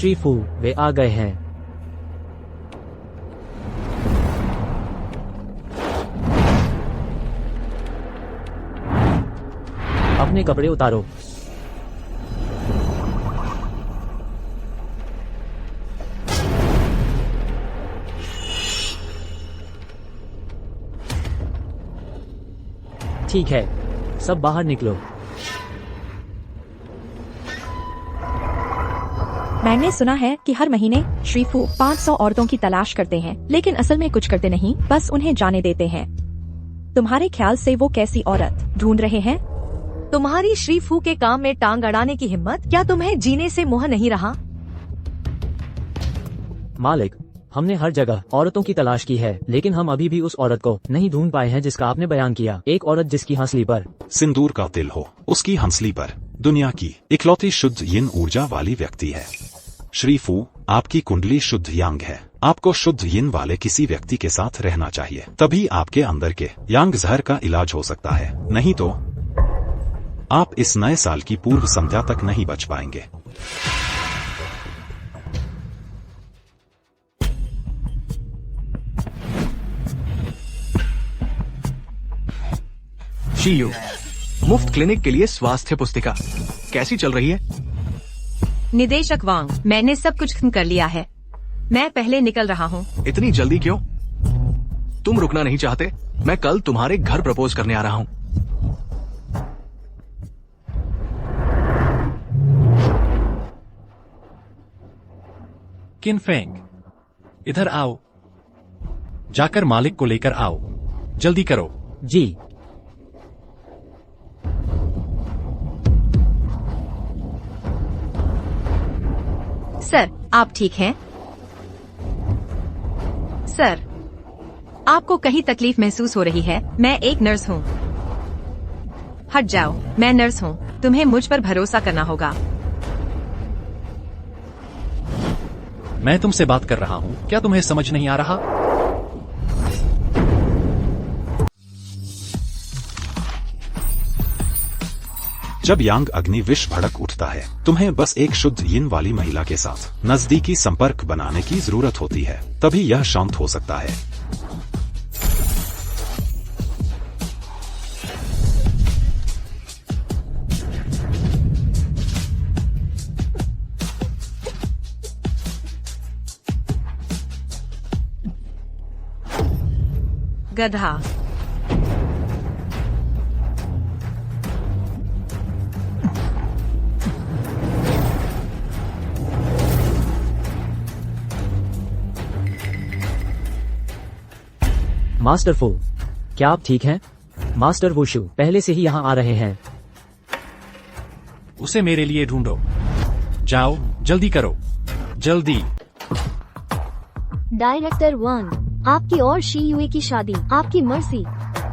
श्री फू, वे आ गए हैं। अपने कपड़े उतारो। ठीक है, सब बाहर निकलो। मैंने सुना है कि हर महीने श्री फू 500 औरतों की तलाश करते हैं, लेकिन असल में कुछ करते नहीं, बस उन्हें जाने देते हैं। तुम्हारे ख्याल से वो कैसी औरत ढूंढ रहे हैं? तुम्हारी श्री फू के काम में टांग अड़ाने की हिम्मत? क्या तुम्हें जीने से मोह नहीं रहा? मालिक, हमने हर जगह औरतों की तलाश की है, लेकिन हम अभी भी उस औरत को नहीं ढूंढ पाए हैं जिसका आपने बयान किया। एक औरत जिसकी हंसली पर सिंदूर का तिल हो, उसकी हंसली पर दुनिया की इकलौती शुद्ध यिन ऊर्जा वाली व्यक्ति है। श्री फू, आपकी कुंडली शुद्ध यांग है। आपको शुद्ध यिन वाले किसी व्यक्ति के साथ रहना चाहिए, तभी आपके अंदर के यांग जहर का इलाज हो सकता है, नहीं तो आप इस नए साल की पूर्व संध्या तक नहीं बच पाएंगे। शीयू, मुफ्त क्लिनिक के लिए स्वास्थ्य पुस्तिका कैसी चल रही है? निदेशक वांग, मैंने सब कुछ खत्म कर लिया है। मैं पहले निकल रहा हूँ। इतनी जल्दी क्यों? तुम रुकना नहीं चाहते? मैं कल तुम्हारे घर प्रपोज करने आ रहा हूँ। किन फेंग, इधर आओ। जाकर मालिक को लेकर आओ, जल्दी करो। जी। सर, आप ठीक हैं? सर, आपको कहीं तकलीफ महसूस हो रही है? मैं एक नर्स हूँ। हट जाओ, मैं नर्स हूँ। तुम्हें मुझ पर भरोसा करना होगा। मैं तुमसे बात कर रहा हूँ, क्या तुम्हें समझ नहीं आ रहा? जब यांग अग्नि विष भड़क उठता है, तुम्हें बस एक शुद्ध यिन वाली महिला के साथ नजदीकी संपर्क बनाने की जरूरत होती है, तभी यह शांत हो सकता है। गधा। मास्टर फू, क्या आप ठीक हैं? मास्टर वुशु पहले से ही यहाँ आ रहे हैं। उसे मेरे लिए ढूंढो। जाओ, जल्दी करो, जल्दी। डायरेक्टर वांग, आपकी और शी युए की शादी आपकी मर्जी।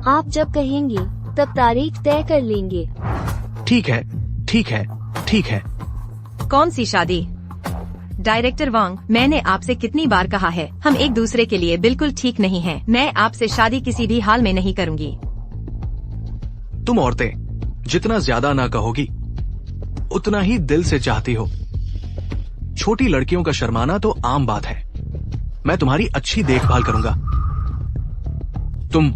आप जब कहेंगे तब तारीख तय कर लेंगे। ठीक है, ठीक है, ठीक है। कौन सी शादी? डायरेक्टर वांग, मैंने आपसे कितनी बार कहा है, हम एक दूसरे के लिए बिल्कुल ठीक नहीं हैं। मैं आपसे शादी किसी भी हाल में नहीं करूंगी। तुम औरतें जितना ज्यादा ना कहोगी, उतना ही दिल से चाहती हो। छोटी लड़कियों का शर्माना तो आम बात है। मैं तुम्हारी अच्छी देखभाल करूंगा। तुम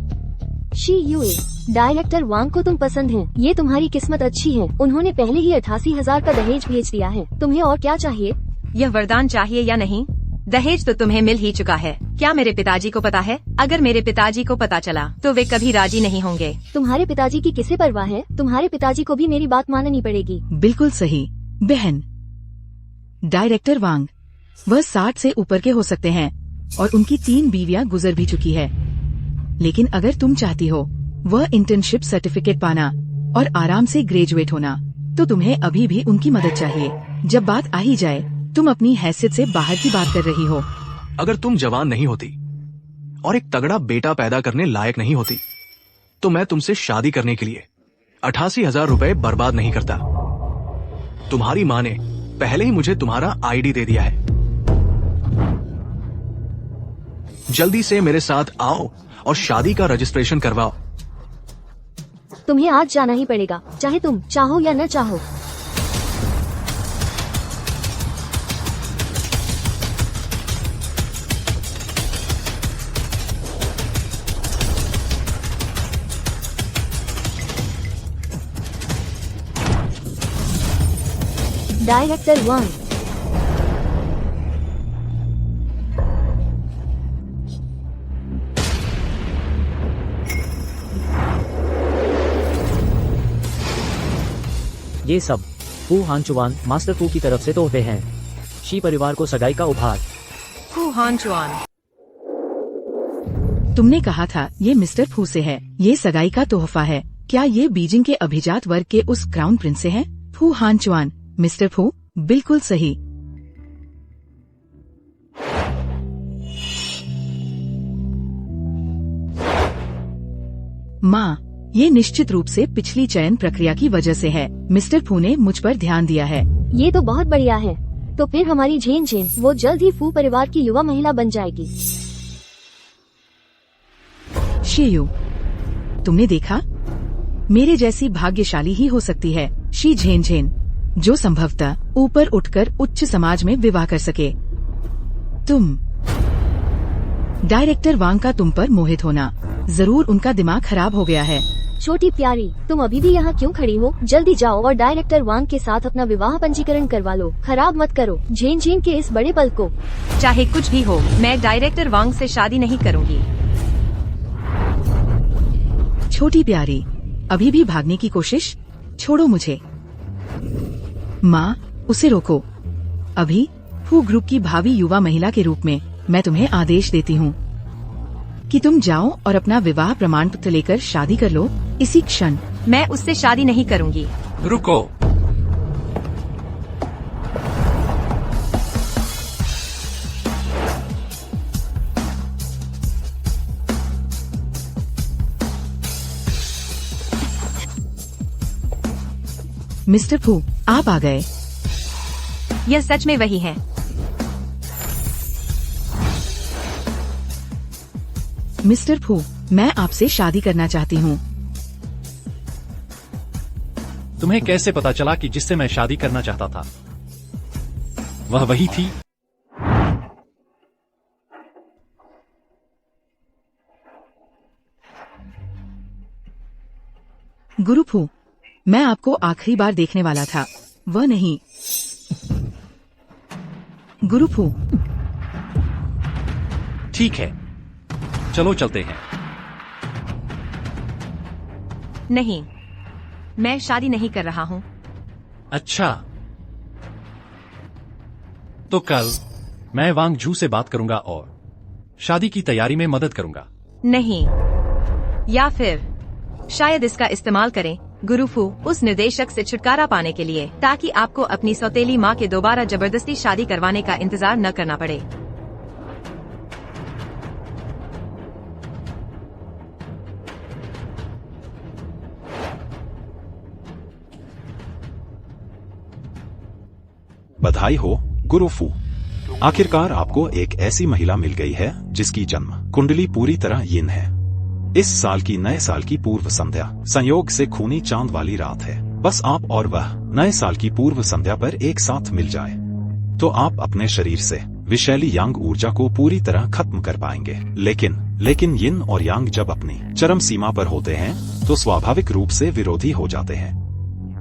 शी युए, डायरेक्टर वांग को तुम पसंद हैं। ये तुम्हारी किस्मत अच्छी है। उन्होंने पहले ही 88,000 का दहेज भेज दिया है। तुम्हें और क्या चाहिए? यह वरदान चाहिए या नहीं? दहेज तो तुम्हें मिल ही चुका है। क्या मेरे पिताजी को पता है? अगर मेरे पिताजी को पता चला तो वे कभी राजी नहीं होंगे। तुम्हारे पिताजी की किसे परवाह है? तुम्हारे पिताजी को भी मेरी बात माननी पड़ेगी। बिल्कुल सही बहन। डायरेक्टर वांग, वह 60 से ऊपर के हो सकते हैं और उनकी 3 बीवियां गुजर भी चुकी है, लेकिन अगर तुम चाहती हो वह इंटर्नशिप सर्टिफिकेट पाना और आराम से ग्रेजुएट होना, तो तुम्हें अभी भी उनकी मदद चाहिए। जब बात आ ही जाए, तुम अपनी हैसियत से बाहर की बात कर रही हो। अगर तुम जवान नहीं होती और एक तगड़ा बेटा पैदा करने लायक नहीं होती, तो मैं तुमसे शादी करने के लिए 88,000 रुपए बर्बाद नहीं करता। तुम्हारी माँ ने पहले ही मुझे तुम्हारा आईडी दे दिया है। जल्दी से मेरे साथ आओ और शादी का रजिस्ट्रेशन करवाओ। तुम्हें आज जाना ही पड़ेगा, चाहे तुम चाहो या न चाहो। डायरेक्टर वांग। ये सब फू हानचुआन मास्टर फू की तरफ से तोहफे हैं। शी परिवार को सगाई का उपहार। फू हानचुआन। तुमने कहा था ये मिस्टर फू से है। ये सगाई का तोहफा है। क्या ये बीजिंग के अभिजात वर्ग के उस क्राउन प्रिंस से है? फू हानचुआन, मिस्टर फू, बिल्कुल सही। माँ, ये निश्चित रूप से पिछली चयन प्रक्रिया की वजह से है। मिस्टर फू ने मुझ पर ध्यान दिया है। ये तो बहुत बढ़िया है। तो फिर हमारी झेन झेन वो जल्द ही फू परिवार की युवा महिला बन जाएगी। शीयू, तुमने देखा? मेरे जैसी भाग्यशाली ही हो सकती है शी झेन झेन, जो संभवतः ऊपर उठकर उच्च समाज में विवाह कर सके। तुम डायरेक्टर वांग का तुम पर मोहित होना, जरूर उनका दिमाग खराब हो गया है। छोटी प्यारी, तुम अभी भी यहाँ क्यों खड़ी हो? जल्दी जाओ और डायरेक्टर वांग के साथ अपना विवाह पंजीकरण करवा लो। खराब मत करो झेन झेन के इस बड़े पल को। चाहे कुछ भी हो, मैं डायरेक्टर वांग से शादी नहीं करूंगी। छोटी प्यारी, अभी भी भागने की कोशिश? छोड़ो मुझे। माँ, उसे रोको। अभी फू ग्रुप की भावी युवा महिला के रूप में मैं तुम्हें आदेश देती हूँ कि तुम जाओ और अपना विवाह प्रमाण पत्र लेकर शादी कर लो इसी क्षण। मैं उससे शादी नहीं करूंगी। रुको। मिस्टर फू, आप आ गए। यह सच में वही है। मिस्टर फू, मैं आपसे शादी करना चाहती हूँ। तुम्हें कैसे पता चला कि जिससे मैं शादी करना चाहता था वह वही थी? गुरु फू, मैं आपको आखिरी बार देखने वाला था, वह नहीं। गुरु फू, ठीक है, चलो चलते हैं। नहीं, मैं शादी नहीं कर रहा हूँ। अच्छा, तो कल मैं वांग जू से बात करूंगा और शादी की तैयारी में मदद करूंगा। नहीं, या फिर शायद इसका इस्तेमाल करें गुरुफू उस निर्देशक से छुटकारा पाने के लिए, ताकि आपको अपनी सौतेली माँ के दोबारा जबरदस्ती शादी करवाने का इंतजार न करना पड़े। बधाई हो गुरुफू, आखिरकार आपको एक ऐसी महिला मिल गई है जिसकी जन्म कुंडली पूरी तरह यिन है। इस साल की नए साल की पूर्व संध्या संयोग से खूनी चांद वाली रात है। बस आप और वह नए साल की पूर्व संध्या पर एक साथ मिल जाए तो आप अपने शरीर से विषैली यांग ऊर्जा को पूरी तरह खत्म कर पाएंगे। लेकिन यिन और यांग जब अपनी चरम सीमा पर होते हैं तो स्वाभाविक रूप से विरोधी हो जाते हैं।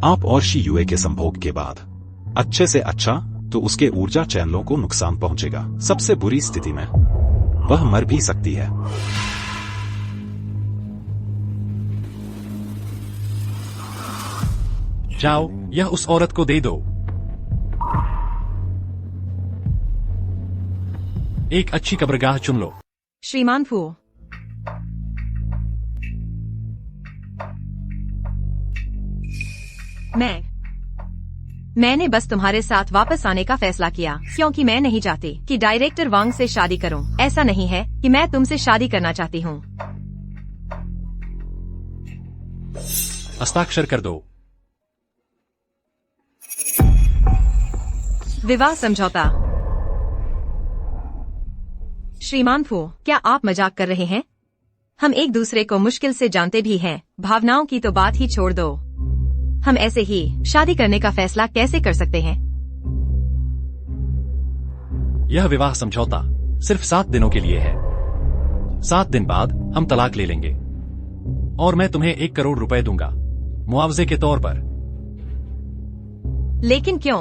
आप और शी युए के संभोग के बाद अच्छे से अच्छा तो उसके ऊर्जा चैनलों को नुकसान पहुंचेगा। सबसे बुरी स्थिति में वह मर भी सकती है। जाओ, यह उस औरत को दे दो। एक अच्छी कब्रगाह चुन लो। श्रीमान फू, मैंने बस तुम्हारे साथ वापस आने का फैसला किया क्योंकि मैं नहीं चाहती कि डायरेक्टर वांग से शादी करूं। ऐसा नहीं है कि मैं तुमसे शादी करना चाहती हूं। हस्ताक्षर कर दो। विवाह समझौता। श्रीमान फू, क्या आप मजाक कर रहे हैं? हम एक दूसरे को मुश्किल से जानते भी हैं। भावनाओं की तो बात ही छोड़ दो। हम ऐसे ही शादी करने का फैसला कैसे कर सकते हैं? यह विवाह समझौता सिर्फ 7 दिनों के लिए है। 7 दिन बाद हम तलाक ले लेंगे और मैं तुम्हें 1 करोड़ रुपए दूंगा मुआवजे के तौर पर। लेकिन क्यों?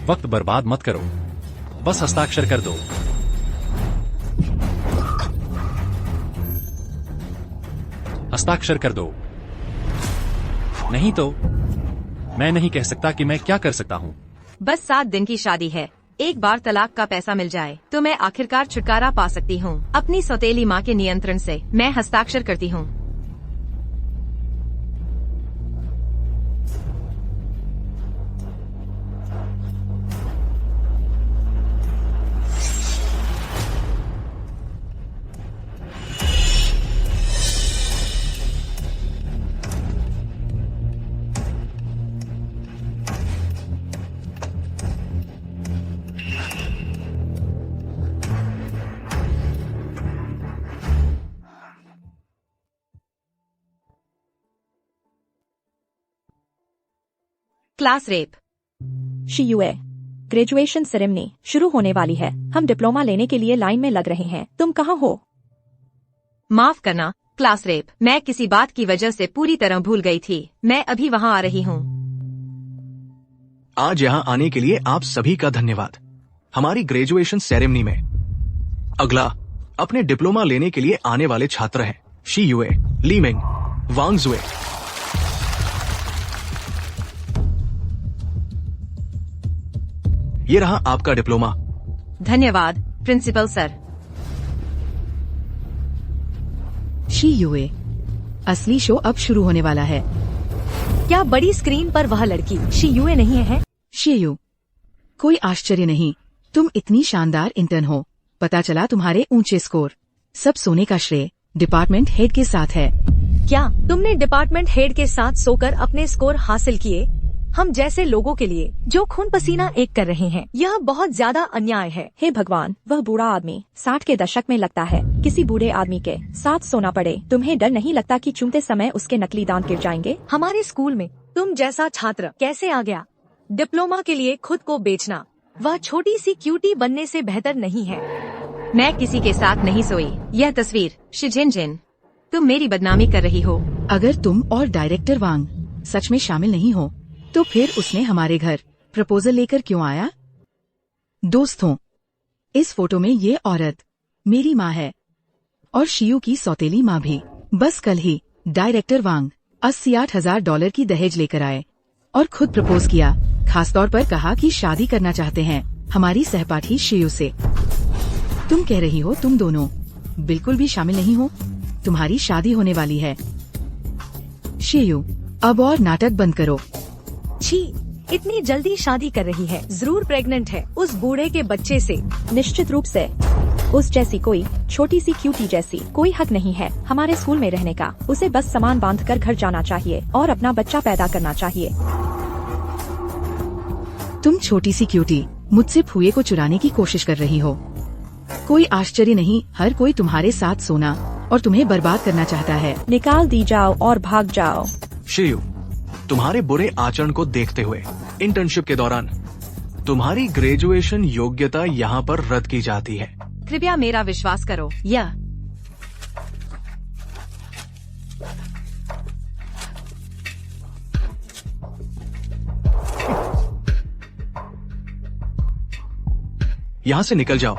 वक्त बर्बाद मत करो, बस हस्ताक्षर कर दो। हस्ताक्षर कर दो, नहीं तो मैं नहीं कह सकता कि मैं क्या कर सकता हूँ। बस 7 दिन की शादी है, एक बार तलाक का पैसा मिल जाए तो मैं आखिरकार छुटकारा पा सकती हूँ अपनी सौतेली माँ के नियंत्रण से। मैं हस्ताक्षर करती हूँ। Class rep. शीयूए, ग्रेजुएशन सेरेमनी शुरू होने वाली है। हम डिप्लोमा लेने के लिए लाइन में लग रहे हैं। तुम कहाँ हो? माफ करना, क्लास रेप। मैं किसी बात की वजह से पूरी तरह भूल गई थी। मैं अभी वहाँ आ रही हूँ। आज यहाँ आने के लिए आप सभी का धन्यवाद। हमारी ग्रेजुएशन सेरेमनी में अगला अपने डिप्लोमा लेने के लिए आने वाले छात्र हैं शीयूए, लीमिंग, वांगजुए। ये रहा आपका डिप्लोमा। धन्यवाद प्रिंसिपल सर। शीयूए, असली शो अब शुरू होने वाला है। क्या बड़ी स्क्रीन पर वह लड़की शीयूए नहीं है? शीयू, कोई आश्चर्य नहीं, तुम इतनी शानदार इंटर्न हो। पता चला तुम्हारे ऊंचे स्कोर। सब सोने का श्रेय डिपार्टमेंट हेड के साथ है। क्या तुमने डिपार्टमेंट हेड के साथ सोकर अपने स्कोर हासिल किए? हम जैसे लोगों के लिए जो खून पसीना एक कर रहे हैं, यह बहुत ज्यादा अन्याय है। हे भगवान, वह बूढ़ा आदमी 60 के दशक में लगता है। किसी बूढ़े आदमी के साथ सोना पड़े। तुम्हें डर नहीं लगता कि चूमते समय उसके नकली दांत गिर जाएंगे? हमारे स्कूल में तुम जैसा छात्र कैसे आ गया? डिप्लोमा के लिए खुद को बेचना वह छोटी सी क्यूटी बनने से बेहतर नहीं है। मैं किसी के साथ नहीं सोई। यह तस्वीर शिजिनजिन, तुम मेरी बदनामी कर रही हो। अगर तुम और डायरेक्टर वांग सच में शामिल नहीं हो तो फिर उसने हमारे घर प्रपोजल लेकर क्यों आया? दोस्तों, इस फोटो में ये औरत मेरी माँ है और शियू की सौतेली माँ भी। बस कल ही डायरेक्टर वांग $88,000 की दहेज लेकर आए और खुद प्रपोज किया। खासतौर पर कहा कि शादी करना चाहते हैं हमारी सहपाठी शियू से। तुम कह रही हो तुम दोनों बिल्कुल भी शामिल नहीं हो। तुम्हारी शादी होने वाली है। शियू, अब और नाटक बंद करो। छी, इतनी जल्दी शादी कर रही है। जरूर प्रेग्नेंट है उस बूढ़े के बच्चे से। निश्चित रूप से उस जैसी कोई छोटी सी क्यूटी जैसी कोई हक नहीं है हमारे स्कूल में रहने का। उसे बस सामान बांधकर घर जाना चाहिए और अपना बच्चा पैदा करना चाहिए। तुम छोटी सी क्यूटी मुझसे फूए को चुराने की कोशिश कर रही हो। कोई आश्चर्य नहीं, हर कोई तुम्हारे साथ सोना और तुम्हें बर्बाद करना चाहता है। निकाल दी जाओ और भाग जाओ। शियू, तुम्हारे बुरे आचरण को देखते हुए इंटर्नशिप के दौरान तुम्हारी ग्रेजुएशन योग्यता यहाँ पर रद्द की जाती है। कृपया मेरा विश्वास करो। यह यहाँ से निकल जाओ।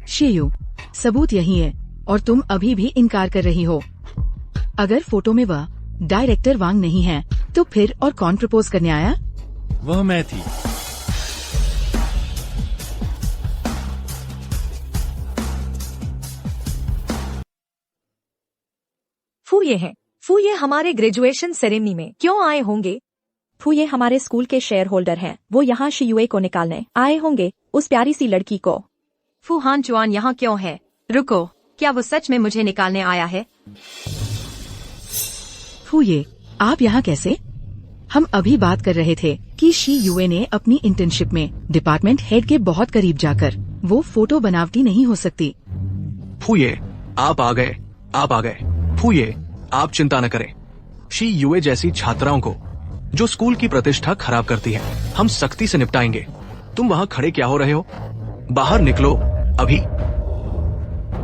शियू, सबूत यही है और तुम अभी भी इनकार कर रही हो। अगर फोटो में वह डायरेक्टर वांग नहीं है तो फिर और कौन प्रपोज करने आया? वह मैं थी। फूये हैं। फूये हमारे ग्रेजुएशन सेरेमनी में क्यों आए होंगे? फूये हमारे स्कूल के शेयर होल्डर हैं। वो यहाँ शियुए को निकालने आए होंगे, उस प्यारी सी लड़की को। फू हान चुआन यहाँ क्यों है? रुको, क्या वो सच में मुझे निकालने आया है? फूये, आप यहाँ कैसे? हम अभी बात कर रहे थे कि शीयूए ने अपनी इंटर्नशिप में डिपार्टमेंट हेड के बहुत करीब जाकर वो फोटो बनावटी नहीं हो सकती। फूये, आप आ गए, आप आ गए। फूये, आप चिंता न करें। शीयूए जैसी छात्राओं को जो स्कूल की प्रतिष्ठा खराब करती है, हम सख्ती से निपटाएंगे। तुम वहाँ खड़े क्या हो रहे हो? बाहर निकलो अभी।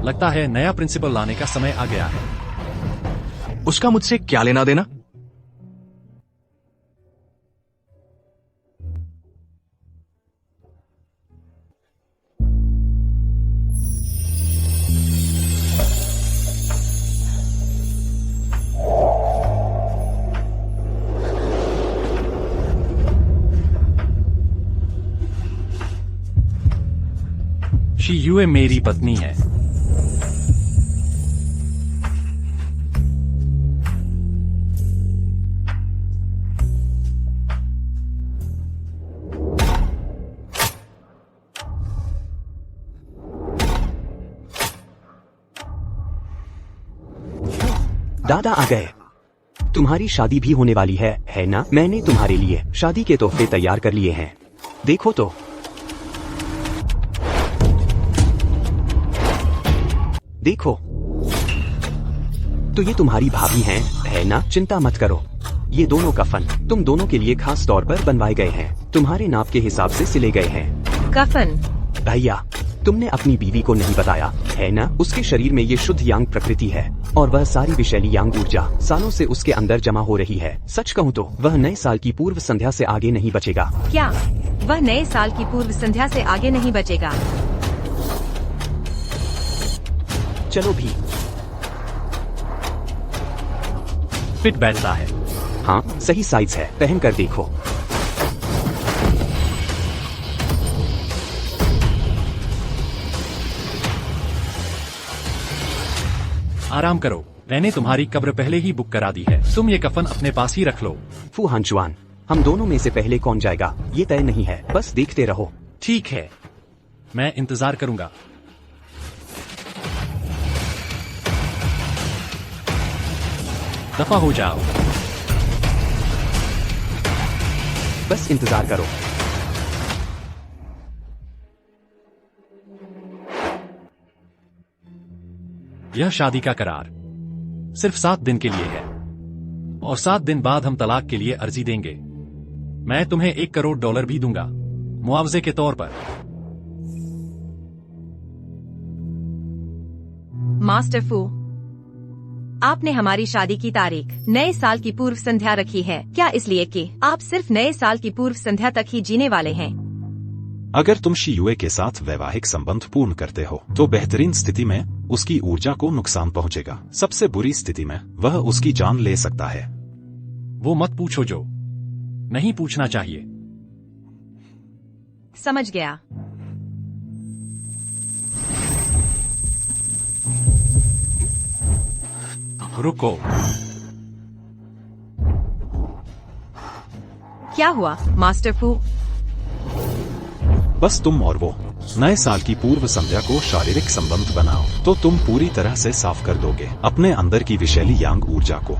लगता है नया प्रिंसिपल लाने का समय आ गया है। उसका मुझसे क्या लेना देना? शी युए मेरी पत्नी है। दादा आ गए। तुम्हारी शादी भी होने वाली है ना? मैंने तुम्हारे लिए शादी के तोहफे तैयार कर लिए हैं। देखो तो। देखो तो ये तुम्हारी भाभी हैं, है ना? चिंता मत करो, ये दोनों कफन तुम दोनों के लिए खास तौर पर बनवाए गए हैं। तुम्हारे नाप के हिसाब से सिले गए हैं। कफन? भैया, तुमने अपनी बीवी को नहीं बताया, है ना? उसके शरीर में ये शुद्ध यांग प्रकृति है और वह सारी विषैली यांग ऊर्जा सालों से उसके अंदर जमा हो रही है। सच कहूँ तो वह नए साल की पूर्व संध्या से आगे नहीं बचेगा। क्या वह नए साल की पूर्व संध्या से आगे नहीं बचेगा? चलो भी। फिट बैठता है। हाँ, सही साइज है, पहन कर देखो। आराम करो, मैंने तुम्हारी कब्र पहले ही बुक करा दी है। तुम ये कफन अपने पास ही रख लो। फू हांचुआन, हम दोनों में से पहले कौन जाएगा ये तय नहीं है, बस देखते रहो। ठीक है, मैं इंतजार करूंगा। दफा हो जाओ। बस इंतजार करो। यह शादी का करार सिर्फ 7 दिन के लिए है और 7 दिन बाद हम तलाक के लिए अर्जी देंगे। मैं तुम्हें $1 करोड़ भी दूंगा मुआवजे के तौर पर। मास्टर फू, आपने हमारी शादी की तारीख नए साल की पूर्व संध्या रखी है, क्या इसलिए कि आप सिर्फ नए साल की पूर्व संध्या तक ही जीने वाले हैं? अगर तुम शी युए के साथ वैवाहिक संबंध पूर्ण करते हो तो बेहतरीन स्थिति में उसकी ऊर्जा को नुकसान पहुंचेगा। सबसे बुरी स्थिति में वह उसकी जान ले सकता है। वो मत पूछो जो नहीं पूछना चाहिए। समझ गया। रुको, क्या हुआ मास्टर फू? बस तुम और वो नए साल की पूर्व संध्या को शारीरिक संबंध बनाओ तो तुम पूरी तरह से साफ कर दोगे अपने अंदर की विषैली यांग ऊर्जा को।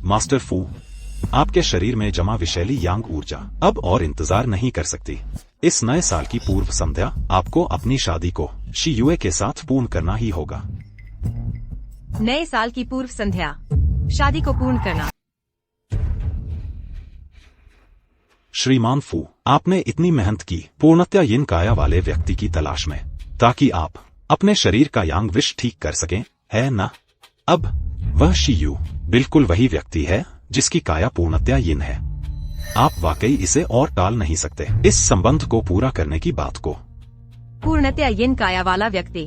मास्टर फू, आपके शरीर में जमा विषैली यांग ऊर्जा अब और इंतजार नहीं कर सकती। इस नए साल की पूर्व संध्या आपको अपनी शादी को शी युए के साथ पूर्ण करना ही होगा। नए साल की पूर्व संध्या, शादी को पूर्ण करना। श्रीमान फू, आपने इतनी मेहनत की पूर्णतया यिन काया वाले व्यक्ति की तलाश में ताकि आप अपने शरीर का यांग विष ठीक कर सकें, है ना? अब वह शी यू बिल्कुल वही व्यक्ति है जिसकी काया पूर्णतया यिन है। आप वाकई इसे और टाल नहीं सकते। इस संबंध को पूरा करने की बात को पूर्णतया यिन काया वाला व्यक्ति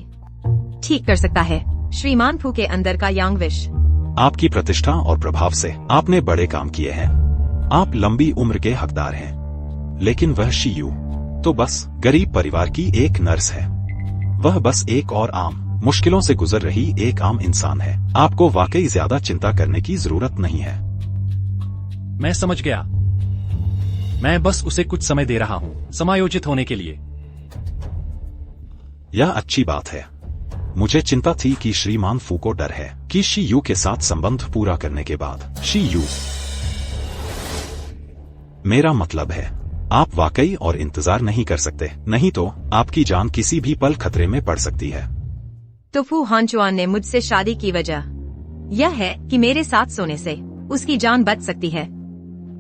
ठीक कर सकता है श्रीमान फू के अंदर का यांग विष। आपकी प्रतिष्ठा और प्रभाव से आपने बड़े काम किए हैं। आप लंबी उम्र के हकदार हैं, लेकिन वह शी यू तो बस गरीब परिवार की एक नर्स है। वह बस एक और आम मुश्किलों से गुजर रही एक आम इंसान है। आपको वाकई ज्यादा चिंता करने की जरूरत नहीं है। मैं समझ गया। मैं बस उसे कुछ समय दे रहा हूँ समायोजित होने के लिए। यह अच्छी बात है। मुझे चिंता थी कि श्रीमान फू को डर है कि शी यू के साथ संबंध पूरा करने के बाद शी यू, मेरा मतलब है आप वाकई और इंतजार नहीं कर सकते, नहीं तो आपकी जान किसी भी पल खतरे में पड़ सकती है। तो फू हानचुआन ने मुझसे शादी की वजह यह है कि मेरे साथ सोने से उसकी जान बच सकती है।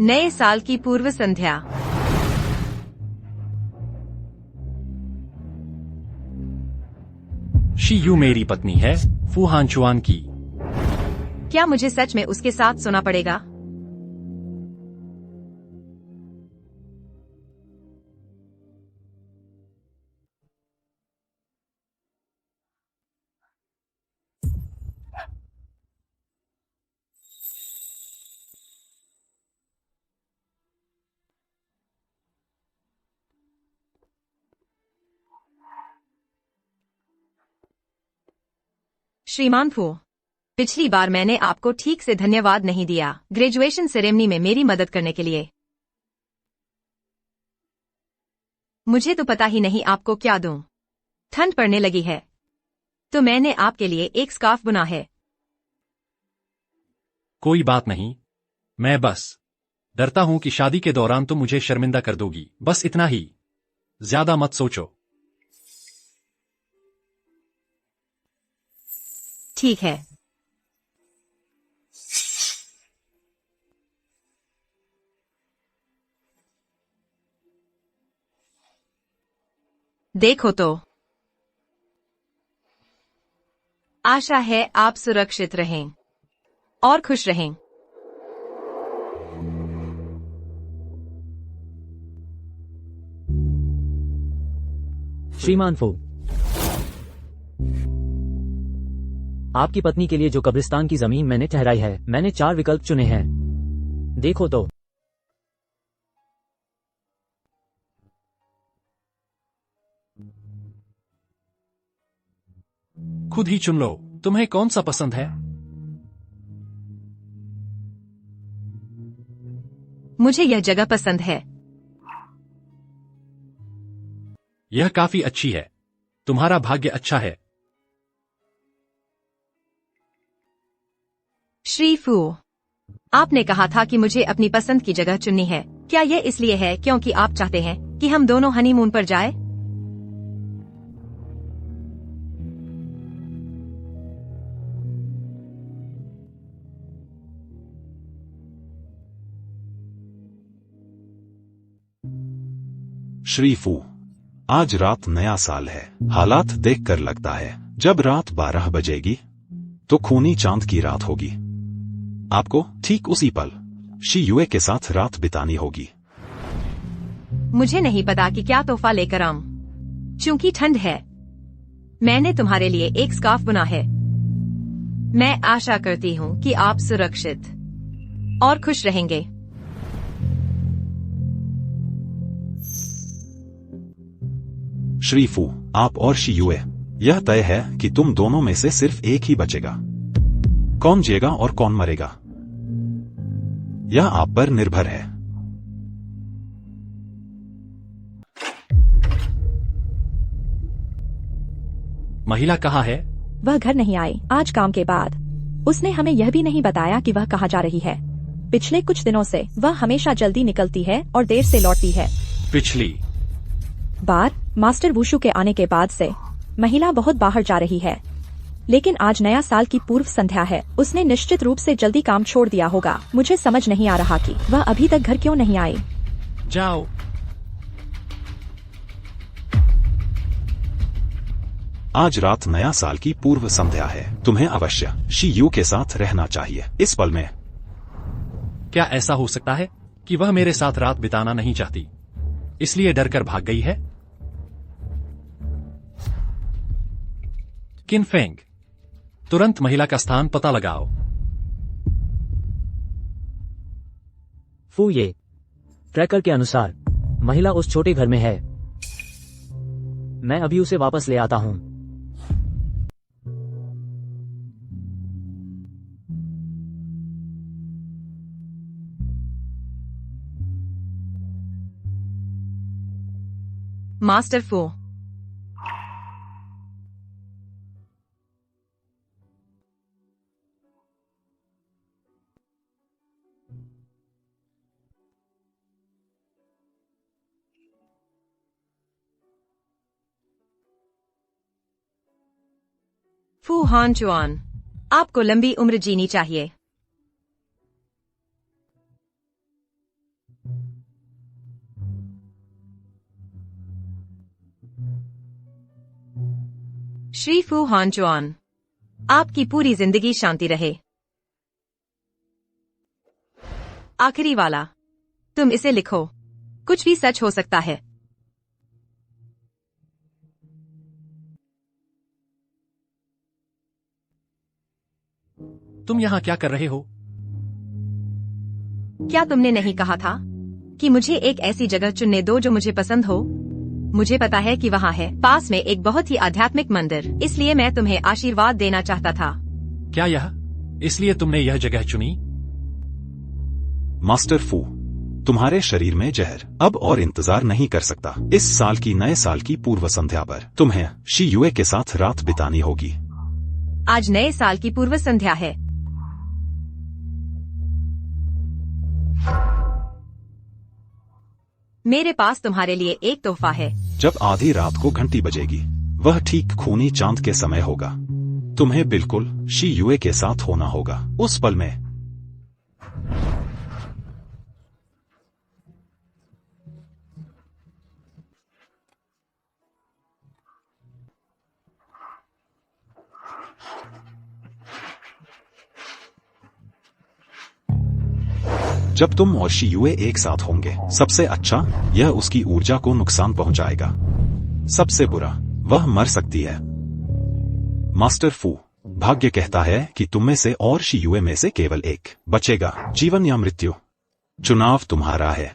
नए साल की पूर्व संध्या। शी यू मेरी पत्नी है, फू हानचुआन की। क्या मुझे सच में उसके साथ सोना पड़ेगा? श्रीमान फू, पिछली बार मैंने आपको ठीक से धन्यवाद नहीं दिया ग्रेजुएशन सेरेमनी में मेरी मदद करने के लिए। मुझे तो पता ही नहीं आपको क्या दूं। ठंड पड़ने लगी है तो मैंने आपके लिए एक स्कार्फ बुना है। कोई बात नहीं, मैं बस डरता हूं कि शादी के दौरान तुम मुझे शर्मिंदा कर दोगी, बस इतना ही। ज्यादा मत सोचो। ठीक है। देखो तो। आशा है आप सुरक्षित रहें और खुश रहें। श्रीमान फू, आपकी पत्नी के लिए जो कब्रिस्तान की जमीन मैंने ठहराई है, मैंने 4 विकल्प चुने हैं। देखो तो। खुद ही चुन लो, तुम्हें कौन सा पसंद है? मुझे यह जगह पसंद है। यह काफी अच्छी है। तुम्हारा भाग्य अच्छा है। श्री फू, आपने कहा था कि मुझे अपनी पसंद की जगह चुननी है। क्या यह इसलिए है क्योंकि आप चाहते हैं कि हम दोनों हनीमून पर जाएं? श्री फू, आज रात नया साल है। हालात देखकर लगता है जब रात 12 बजेगी तो खूनी चांद की रात होगी। आपको ठीक उसी पल शी युए के साथ रात बितानी होगी। मुझे नहीं पता कि क्या तोहफा लेकर आऊं। चूंकि ठंड है, मैंने तुम्हारे लिए एक स्कार्फ बुना है। मैं आशा करती हूं कि आप सुरक्षित और खुश रहेंगे। श्री फू, आप और शी युए, यह तय है कि तुम दोनों में से सिर्फ एक ही बचेगा। कौन जिएगा और कौन मरेगा, यह आप पर निर्भर है। महिला कहाँ है? वह घर नहीं आई आज काम के बाद। उसने हमें यह भी नहीं बताया कि वह कहाँ जा रही है। पिछले कुछ दिनों से वह हमेशा जल्दी निकलती है और देर से लौटती है। पिछली बार मास्टर वुशु के आने के बाद से महिला बहुत बाहर जा रही है, लेकिन आज नया साल की पूर्व संध्या है। उसने निश्चित रूप से जल्दी काम छोड़ दिया होगा। मुझे समझ नहीं आ रहा कि वह अभी तक घर क्यों नहीं आई। जाओ। आज रात नया साल की पूर्व संध्या है। तुम्हें अवश्य शी यू के साथ रहना चाहिए इस पल में। क्या ऐसा हो सकता है कि वह मेरे साथ रात बिताना नहीं चाहती, इसलिए डरकर भाग गई है? किनफेंग, तुरंत महिला का स्थान पता लगाओ। फू, ये ट्रैकर के अनुसार महिला उस छोटे घर में है। मैं अभी उसे वापस ले आता हूं। मास्टर फू, फू हान चुआन, आपको लंबी उम्र जीनी चाहिए। श्री फू हान चुआन, आपकी पूरी जिंदगी शांति रहे। आखिरी वाला, तुम इसे लिखो, कुछ भी सच हो सकता है। तुम यहाँ क्या कर रहे हो? क्या तुमने नहीं कहा था कि मुझे एक ऐसी जगह चुनने दो जो मुझे पसंद हो? मुझे पता है कि वहाँ है पास में एक बहुत ही आध्यात्मिक मंदिर, इसलिए मैं तुम्हें आशीर्वाद देना चाहता था। क्या यह इसलिए तुमने यह जगह चुनी? मास्टर फू, तुम्हारे शरीर में जहर अब और इंतजार नहीं कर सकता। इस साल की नए साल की पूर्व संध्या पर तुम्हें शी युए के साथ रात बितानी होगी। आज नए साल की पूर्व संध्या है। मेरे पास तुम्हारे लिए एक तोहफा है। जब आधी रात को घंटी बजेगी, वह ठीक खूनी चांद के समय होगा। तुम्हें बिल्कुल शी युए के साथ होना होगा। उस पल में जब तुम और शी युए एक साथ होंगे, सबसे अच्छा यह उसकी ऊर्जा को नुकसान पहुंचाएगा। सबसे बुरा, वह मर सकती है। मास्टर फू, भाग्य कहता है कि तुम में से और शी युए में से केवल एक बचेगा। जीवन या मृत्यु, चुनाव तुम्हारा है।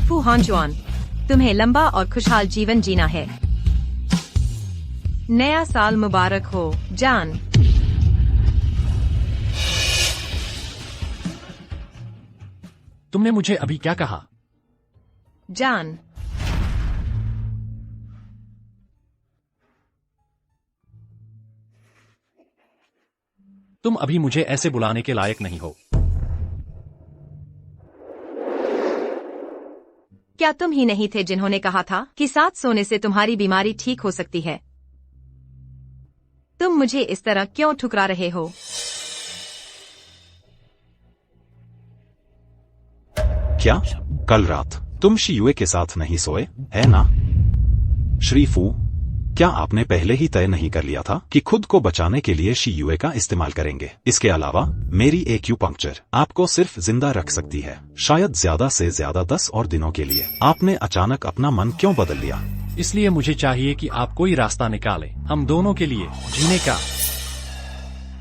फू हान चुआन, तुम्हें लंबा और खुशहाल जीवन जीना है। नया साल मुबारक हो जान। तुमने मुझे अभी क्या कहा? जान, तुम अभी मुझे ऐसे बुलाने के लायक नहीं हो। क्या तुम ही नहीं थे जिन्होंने कहा था कि साथ सोने से तुम्हारी बीमारी ठीक हो सकती है? तुम मुझे इस तरह क्यों ठुकरा रहे हो? क्या कल रात तुम शी युए के साथ नहीं सोए, है ना? श्री फू, क्या आपने पहले ही तय नहीं कर लिया था कि खुद को बचाने के लिए शी युए का इस्तेमाल करेंगे? इसके अलावा मेरी एक्यूपंक्चर आपको सिर्फ जिंदा रख सकती है, शायद ज्यादा से ज्यादा 10 और दिनों के लिए। आपने अचानक अपना मन क्यों बदल लिया? इसलिए मुझे चाहिए कि आप कोई रास्ता निकालें हम दोनों के लिए जीने का।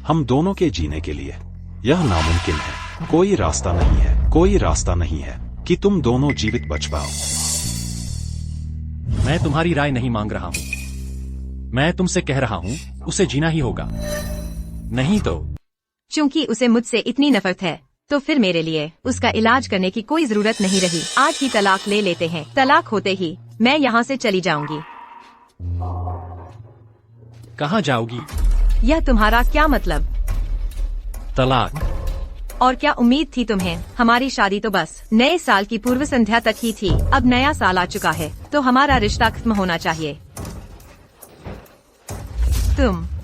हम दोनों के जीने के लिए यह नामुमकिन है। कोई रास्ता नहीं है, कोई रास्ता नहीं है कि तुम दोनों जीवित बच पाओ। मैं तुम्हारी राय नहीं मांग रहा हूँ, मैं तुमसे कह रहा हूँ उसे जीना ही होगा, नहीं तो। चूंकि उसे मुझसे इतनी नफरत है तो फिर मेरे लिए उसका इलाज करने की कोई जरूरत नहीं रही। आज ही तलाक ले लेते हैं। तलाक होते ही मैं यहाँ से चली जाऊंगी। कहाँ जाओगी? यह तुम्हारा क्या मतलब? तलाक? और क्या उम्मीद थी तुम्हें? हमारी शादी तो बस नए साल की पूर्व संध्या तक ही थी। अब नया साल आ चुका है तो हमारा रिश्ता खत्म होना चाहिए।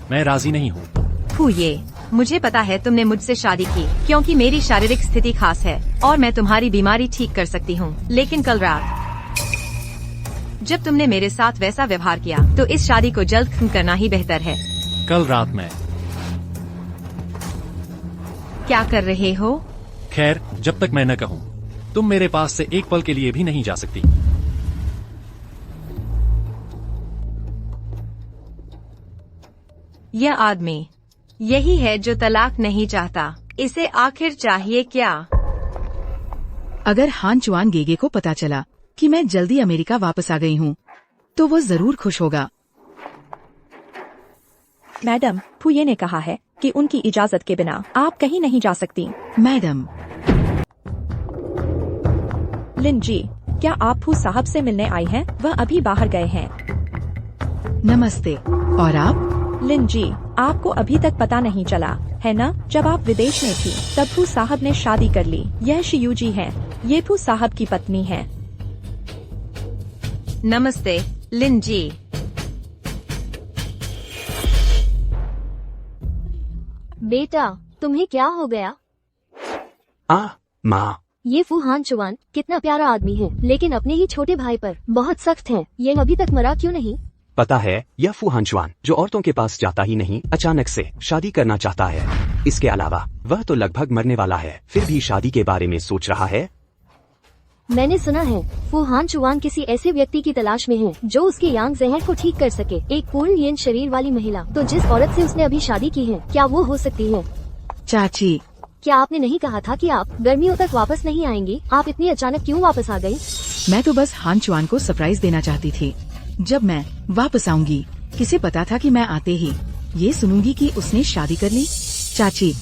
मैं राजी नहीं हूँ। ये मुझे पता है तुमने मुझसे शादी की क्योंकि मेरी शारीरिक स्थिति खास है और मैं तुम्हारी बीमारी ठीक कर सकती हूँ। लेकिन कल रात जब तुमने मेरे साथ वैसा व्यवहार किया तो इस शादी को जल्द खत्म करना ही बेहतर है। कल रात में क्या कर रहे हो? खैर, जब तक मैं न कहूँ तुम मेरे पास से एक पल के लिए भी नहीं जा सकती। यह आदमी यही है जो तलाक नहीं चाहता। इसे आखिर चाहिए क्या? अगर हान चुआन गेगे को पता चला कि मैं जल्दी अमेरिका वापस आ गई हूँ तो वो जरूर खुश होगा। मैडम, फुये ने कहा है कि उनकी इजाजत के बिना आप कहीं नहीं जा सकती। मैडम। लिन जी, क्या आप फू साहब से मिलने आई हैं? वह अभी बाहर गए हैं। नमस्ते। और आप? लिन जी, आपको अभी तक पता नहीं चला है न? जब आप विदेश में थी तब फू साहब ने शादी कर ली। यह शियू जी हैं, ये फू साहब की पत्नी है। नमस्ते लिन जी। बेटा, तुम्हें क्या हो गया? माँ। ये फू हान चुआन कितना प्यारा आदमी है, लेकिन अपने ही छोटे भाई पर बहुत सख्त है। ये अभी तक मरा क्यों नहीं? पता है, यह फू हानचुआन जो औरतों के पास जाता ही नहीं, अचानक से शादी करना चाहता है। इसके अलावा वह तो लगभग मरने वाला है, फिर भी शादी के बारे में सोच रहा है। मैंने सुना है फू हान चुआन किसी ऐसे व्यक्ति की तलाश में है जो उसके यांग जहर को ठीक कर सके। एक पूर्ण येन शरीर वाली महिला, तो जिस औरत से उसने अभी शादी की है, क्या वो हो सकती है? चाची, क्या आपने नहीं कहा था कि आप गर्मियों तक वापस नहीं आएंगी? आप इतनी अचानक क्यों वापस आ गई? मैं तो बस हान चुआन को सरप्राइज देना चाहती थी। जब मैं वापस आऊंगी, किसे पता था कि मैं आते ही ये सुनूंगी कि उसने शादी कर ली। चाची,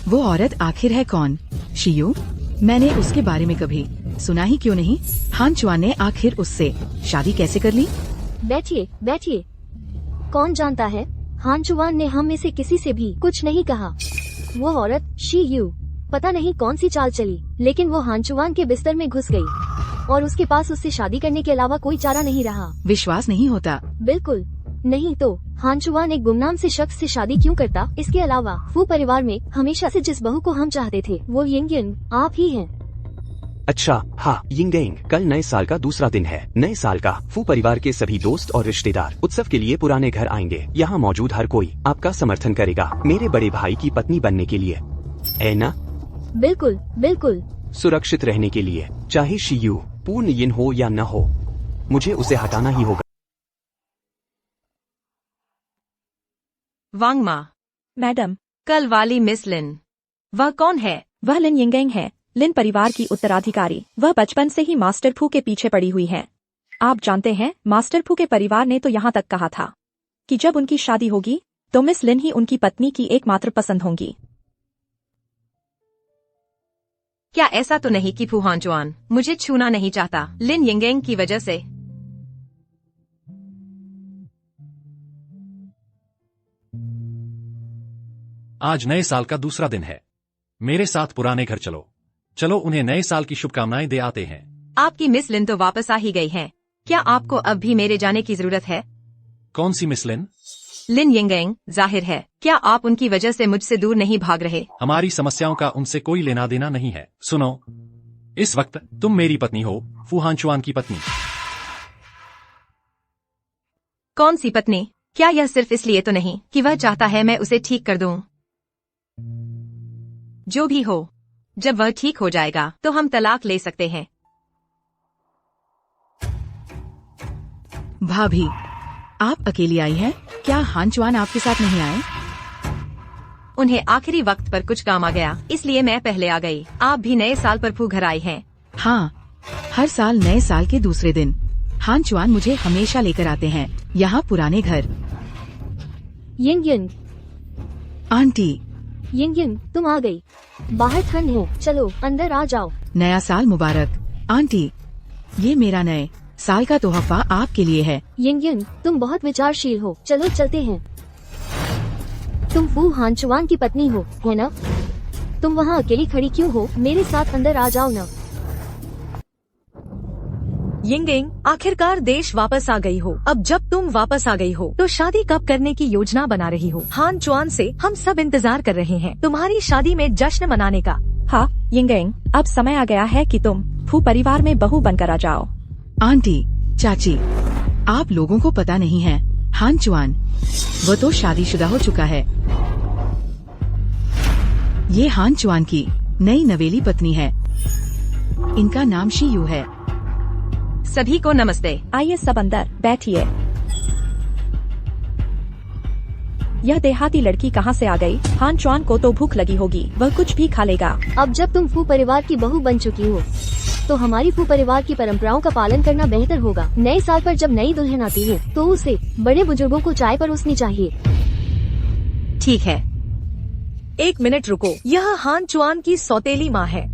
वो औरत आखिर है कौन? शियू? मैंने उसके बारे में कभी सुना ही क्यों नहीं? हान चुआन ने आखिर उससे शादी कैसे कर ली? बैठिए बैठिए। कौन जानता है, हान चुआन ने हम में से किसी से भी कुछ नहीं कहा। वो औरत शियू पता नहीं कौन सी चाल चली, लेकिन वो हान चुआन के बिस्तर में घुस गई और उसके पास उससे शादी करने के अलावा कोई चारा नहीं रहा। विश्वास नहीं होता? बिल्कुल नहीं तो हान चुआन एक गुमनाम से शख्स से शादी क्यों करता? इसके अलावा फू परिवार में हमेशा से जिस बहू को हम चाहते थे वो यिंग आप ही हैं। अच्छा, हाँ यिंग। कल नए साल का दूसरा दिन है। नए साल का फू परिवार के सभी दोस्त और रिश्तेदार उत्सव के लिए पुराने घर आएंगे। यहाँ मौजूद हर कोई आपका समर्थन करेगा मेरे बड़े भाई की पत्नी बनने के लिए, है ना? बिल्कुल बिल्कुल। सुरक्षित रहने के लिए, चाहे शियू पूर्ण यिन हो या न हो, मुझे उसे हटाना ही होगा। वांग माँ। मैडम, कल वाली मिस लिन, वह कौन है? वह लिन यिंगेंग है, लिन परिवार की उत्तराधिकारी। वह बचपन से ही मास्टर फू के पीछे पड़ी हुई है। आप जानते हैं, मास्टर फू के परिवार ने तो यहाँ तक कहा था कि जब उनकी शादी होगी तो मिस लिन ही उनकी पत्नी की एकमात्र पसंद होंगी। क्या ऐसा तो नहीं कि फू हान चुआन मुझे छूना नहीं चाहता लिन यिंगेंग की वजह से? आज नए साल का दूसरा दिन है। मेरे साथ पुराने घर चलो। चलो उन्हें नए साल की शुभकामनाएं दे आते हैं। आपकी मिस लिन तो वापस आ ही गई है। क्या आपको अब भी मेरे जाने की जरूरत है? कौन सी मिस लिन? लिन यिंगेंग, जाहिर है। क्या आप उनकी वजह से मुझसे दूर नहीं भाग रहे? हमारी समस्याओं का उनसे कोई लेना देना नहीं है। सुनो, इस वक्त तुम मेरी पत्नी हो, फू हान चुआन की पत्नी। कौन सी पत्नी? क्या यह सिर्फ इसलिए तो नहीं कि वह चाहता है मैं उसे ठीक कर दूं? जो भी हो, जब वह ठीक हो जाएगा तो हम तलाक ले सकते हैं। भाभी, आप अकेली आई हैं? क्या हान चुआन आपके साथ नहीं आए? उन्हें आखिरी वक्त पर कुछ काम आ गया, इसलिए मैं पहले आ गई। आप भी नए साल पर फू घर आई हैं? हाँ, हर साल नए साल के दूसरे दिन हान चुआन मुझे हमेशा लेकर आते हैं यहाँ पुराने घर। Ying aunty. यिंग तुम आ गई। बाहर ठंड है, चलो अंदर आ जाओ। नया साल मुबारक आंटी। ये मेरा नए साल का तोहफा आपके लिए है। यिंग तुम बहुत विचारशील हो। चलो चलते हैं। तुम फू हान चुआन की पत्नी हो, है ना? तुम वहाँ अकेली खड़ी क्यों हो? मेरे साथ अंदर आ जाओ ना। यिंगिंग, आखिरकार देश वापस आ गई हो। अब जब तुम वापस आ गई हो तो शादी कब करने की योजना बना रही हो? हान चुआन से हम सब इंतजार कर रहे हैं तुम्हारी शादी में जश्न मनाने का। हाँ यिंगिंग, अब समय आ गया है कि तुम फू परिवार में बहू बनकर आ जाओ। आंटी, चाची, आप लोगों को पता नहीं है, हान चुआन वो तो शादीशुदा हो चुका है। ये हान चुआन की नई नवेली पत्नी है। इनका नाम शी यू है। सभी को नमस्ते। आइए सब अंदर बैठिए। यह देहाती लड़की कहाँ से आ गई? हान चुआन को तो भूख लगी होगी, वह कुछ भी खा लेगा। अब जब तुम फू परिवार की बहू बन चुकी हो तो हमारी फू परिवार की परंपराओं का पालन करना बेहतर होगा। नए साल पर जब नई दुल्हन आती है तो उसे बड़े बुजुर्गों को चाय परोसनी चाहिए। ठीक है। 1 मिनट रुको, यह हान चुआन की सौतेली माँ है,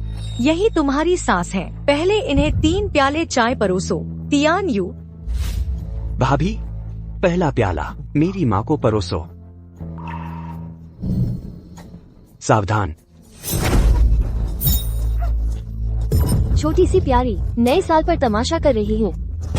यही तुम्हारी सास है। पहले इन्हें 3 प्याले चाय परोसो। Tian you. भाभी, पहला प्याला मेरी माँ को परोसो। सावधान। छोटी सी प्यारी नए साल पर तमाशा कर रही है।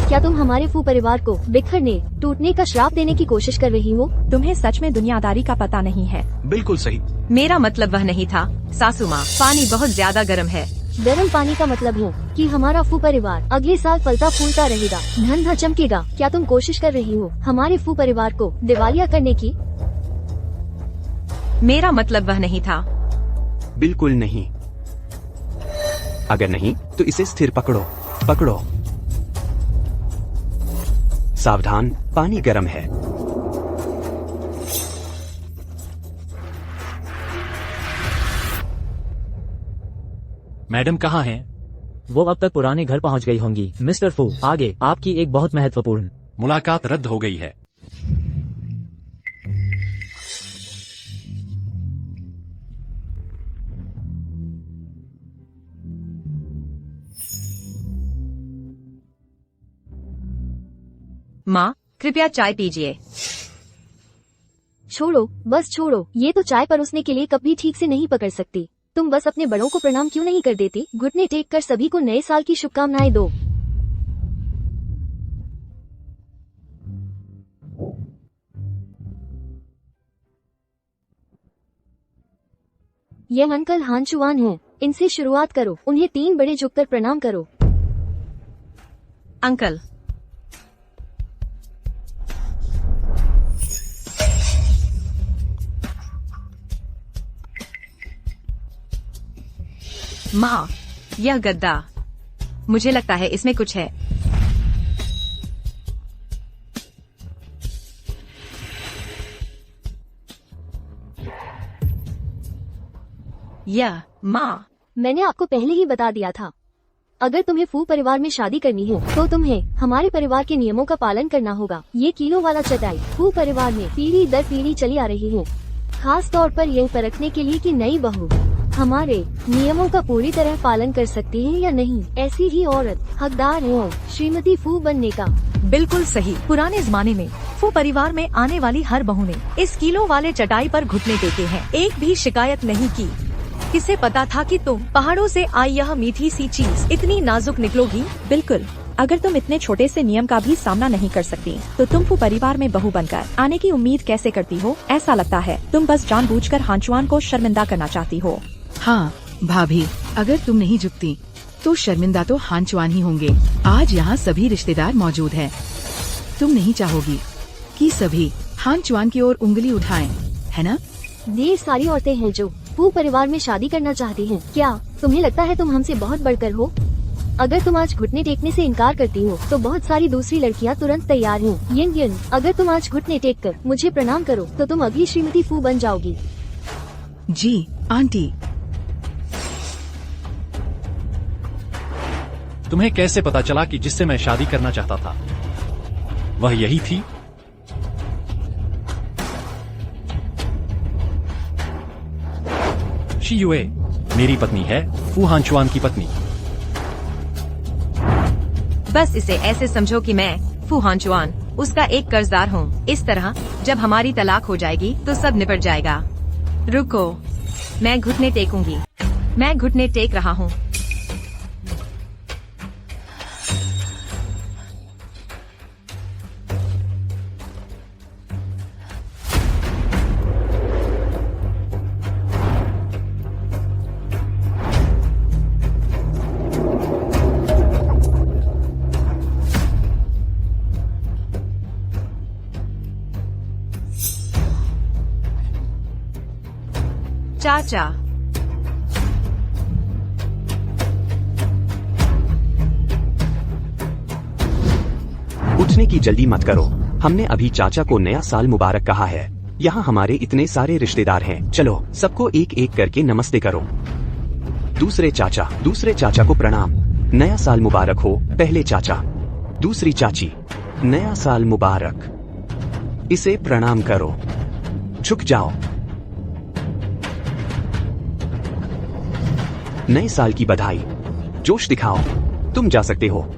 क्या तुम हमारे फू परिवार को बिखरने टूटने का श्राप देने की कोशिश कर रही हो? तुम्हें सच में दुनियादारी का पता नहीं है। बिल्कुल सही। मेरा मतलब वह नहीं था। सासू माँ, पानी बहुत ज्यादा गर्म है। गर्म पानी का मतलब है कि हमारा फू परिवार अगले साल फलता फूलता रहेगा, धन चमकेगा। क्या तुम कोशिश कर रही हो हमारे फू परिवार को दिवालिया करने की? मेरा मतलब वह नहीं था। बिल्कुल नहीं। अगर नहीं तो इसे स्थिर पकड़ो, पकड़ो। सावधान, पानी गर्म है। मैडम कहाँ हैं? वो अब तक पुराने घर पहुंच गई होंगी। मिस्टर फू, आगे आपकी एक बहुत महत्वपूर्ण मुलाकात रद्द हो गई है। माँ, कृपया चाय पीजिए। छोड़ो, बस छोड़ो। ये तो चाय परोसने के लिए कप भी ठीक से नहीं पकड़ सकती। तुम बस अपने बड़ों को प्रणाम क्यों नहीं कर देती? घुटने टेक कर सभी को नए साल की शुभकामनाएं दो। ये अंकल हान चुआन हैं। इनसे शुरुआत करो। उन्हें 3 बड़े झुककर प्रणाम करो। अंकल। माँ, यह गद्दा, मुझे लगता है इसमें कुछ है। यह माँ, मैंने आपको पहले ही बता दिया था, अगर तुम्हें फू परिवार में शादी करनी है तो तुम्हें हमारे परिवार के नियमों का पालन करना होगा। ये कीलों वाला चटाई फू परिवार में पीढ़ी दर पीढ़ी चली आ रही है, खास तौर पर यह परखने के लिए कि नई बहू हमारे नियमों का पूरी तरह पालन कर सकती है या नहीं। ऐसी ही औरत हकदार है श्रीमती फू बनने का। बिल्कुल सही। पुराने जमाने में फू परिवार में आने वाली हर बहू ने इस कीलों वाले चटाई पर घुटने टेके हैं, एक भी शिकायत नहीं की। किसे पता था कि तुम पहाड़ों से आई यह मीठी सी चीज इतनी नाजुक निकलोगी? बिल्कुल। अगर तुम इतने छोटे से नियम का भी सामना नहीं कर सकती तो तुम फू परिवार में बहू बनकर आने की उम्मीद कैसे करती हो? ऐसा लगता है तुम बस जानबूझकर हान चुआन को शर्मिंदा करना चाहती हो। हाँ भाभी, अगर तुम नहीं झुकती तो शर्मिंदा तो हान चुआन ही होंगे। आज यहाँ सभी रिश्तेदार मौजूद हैं। तुम नहीं चाहोगी कि सभी हान चुआन की ओर उंगली उठाएं, है ना? ढेर सारी औरतें हैं जो फू परिवार में शादी करना चाहती हैं। क्या तुम्हें लगता है तुम हमसे बहुत बढ़कर हो? अगर तुम आज घुटने टेकने से इनकार करती हो तो बहुत सारी दूसरी लड़कियां तुरंत तैयार हैं। यिन यिन, अगर तुम आज घुटने टेक कर मुझे प्रणाम करो तो तुम अगली श्रीमती फू बन जाओगी। जी आंटी। तुम्हें कैसे पता चला कि जिससे मैं शादी करना चाहता था वह यही थी? शी युए मेरी पत्नी है, फू हान चुआन की पत्नी। बस इसे ऐसे समझो कि मैं फू हान चुआन उसका एक कर्जदार हूँ। इस तरह जब हमारी तलाक हो जाएगी तो सब निपट जाएगा। रुको, मैं घुटने टेकूंगी। मैं घुटने टेक रहा हूँ। चाचा, उठने की जल्दी मत करो। हमने अभी चाचा को नया साल मुबारक कहा है। यहाँ हमारे इतने सारे रिश्तेदार हैं। चलो सबको एक एक करके नमस्ते करो। दूसरे चाचा को प्रणाम। नया साल मुबारक हो। पहले चाचा, दूसरी चाची, नया साल मुबारक। इसे प्रणाम करो। झुक जाओ। नए साल की बधाई। जोश दिखाओ। तुम जा सकते हो।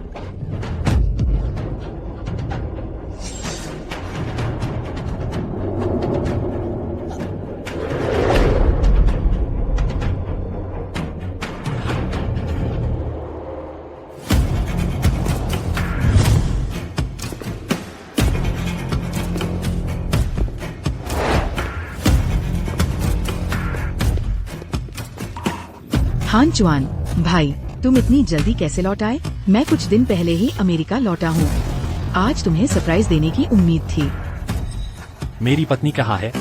हान चुआन, भाई तुम इतनी जल्दी कैसे लौट आए? मैं कुछ दिन पहले ही अमेरिका लौटा हूँ। आज तुम्हें सरप्राइज देने की उम्मीद थी। मेरी पत्नी कहाँ है?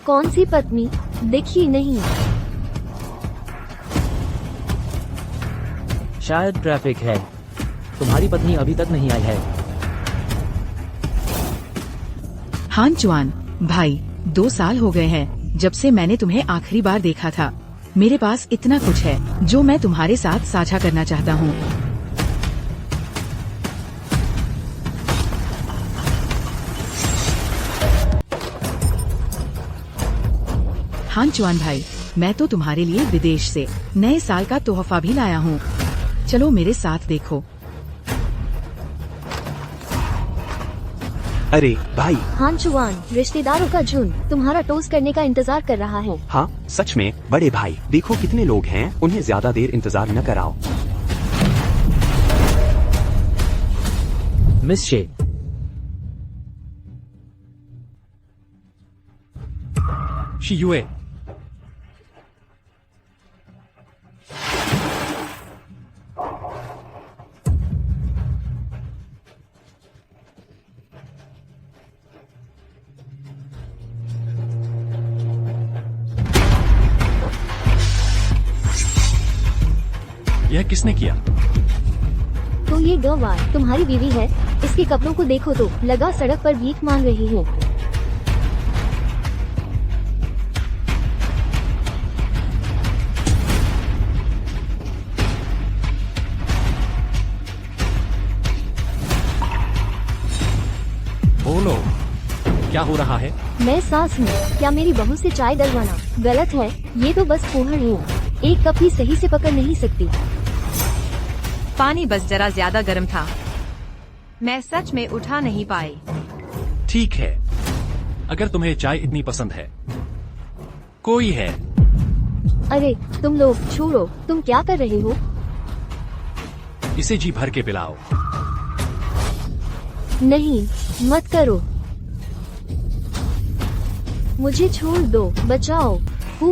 कौन सी पत्नी? देखी नहीं। शायद ट्रैफिक है। तुम्हारी पत्नी अभी तक नहीं आई है। हान चुआन, भाई 2 साल हो गए हैं जब से मैंने तुम्हें आखिरी बार देखा था। मेरे पास इतना कुछ है जो मैं तुम्हारे साथ साझा करना चाहता हूँ। हान चुआन भाई, मैं तो तुम्हारे लिए विदेश से नए साल का तोहफा भी लाया हूँ। चलो मेरे साथ देखो। अरे भाई। हान चुआन, रिश्तेदारों का झुंड तुम्हारा टोस्ट करने का इंतजार कर रहा है। हाँ सच में बड़े भाई, देखो कितने लोग हैं। उन्हें ज्यादा देर इंतजार न कराओ। मिस शे, शियुए, यह किसने किया? तो ये गवार तुम्हारी बीवी है। इसके कपड़ों को देखो तो लगा सड़क पर भीख मांग रही है। बोलो, क्या हो रहा है? मैं सास हूँ। क्या मेरी बहू से चाय डलवाना गलत है? ये तो बस फूहड़ है। एक कप ही सही से पकड़ नहीं सकती। पानी बस जरा ज्यादा गर्म था। मैं सच में उठा नहीं पाई। ठीक है, अगर तुम्हें चाय इतनी पसंद है। कोई है? अरे तुम लोग छोड़ो, तुम क्या कर रहे हो? इसे जी भर के पिलाओ। नहीं, मत करो। मुझे छोड़ दो, बचाओ।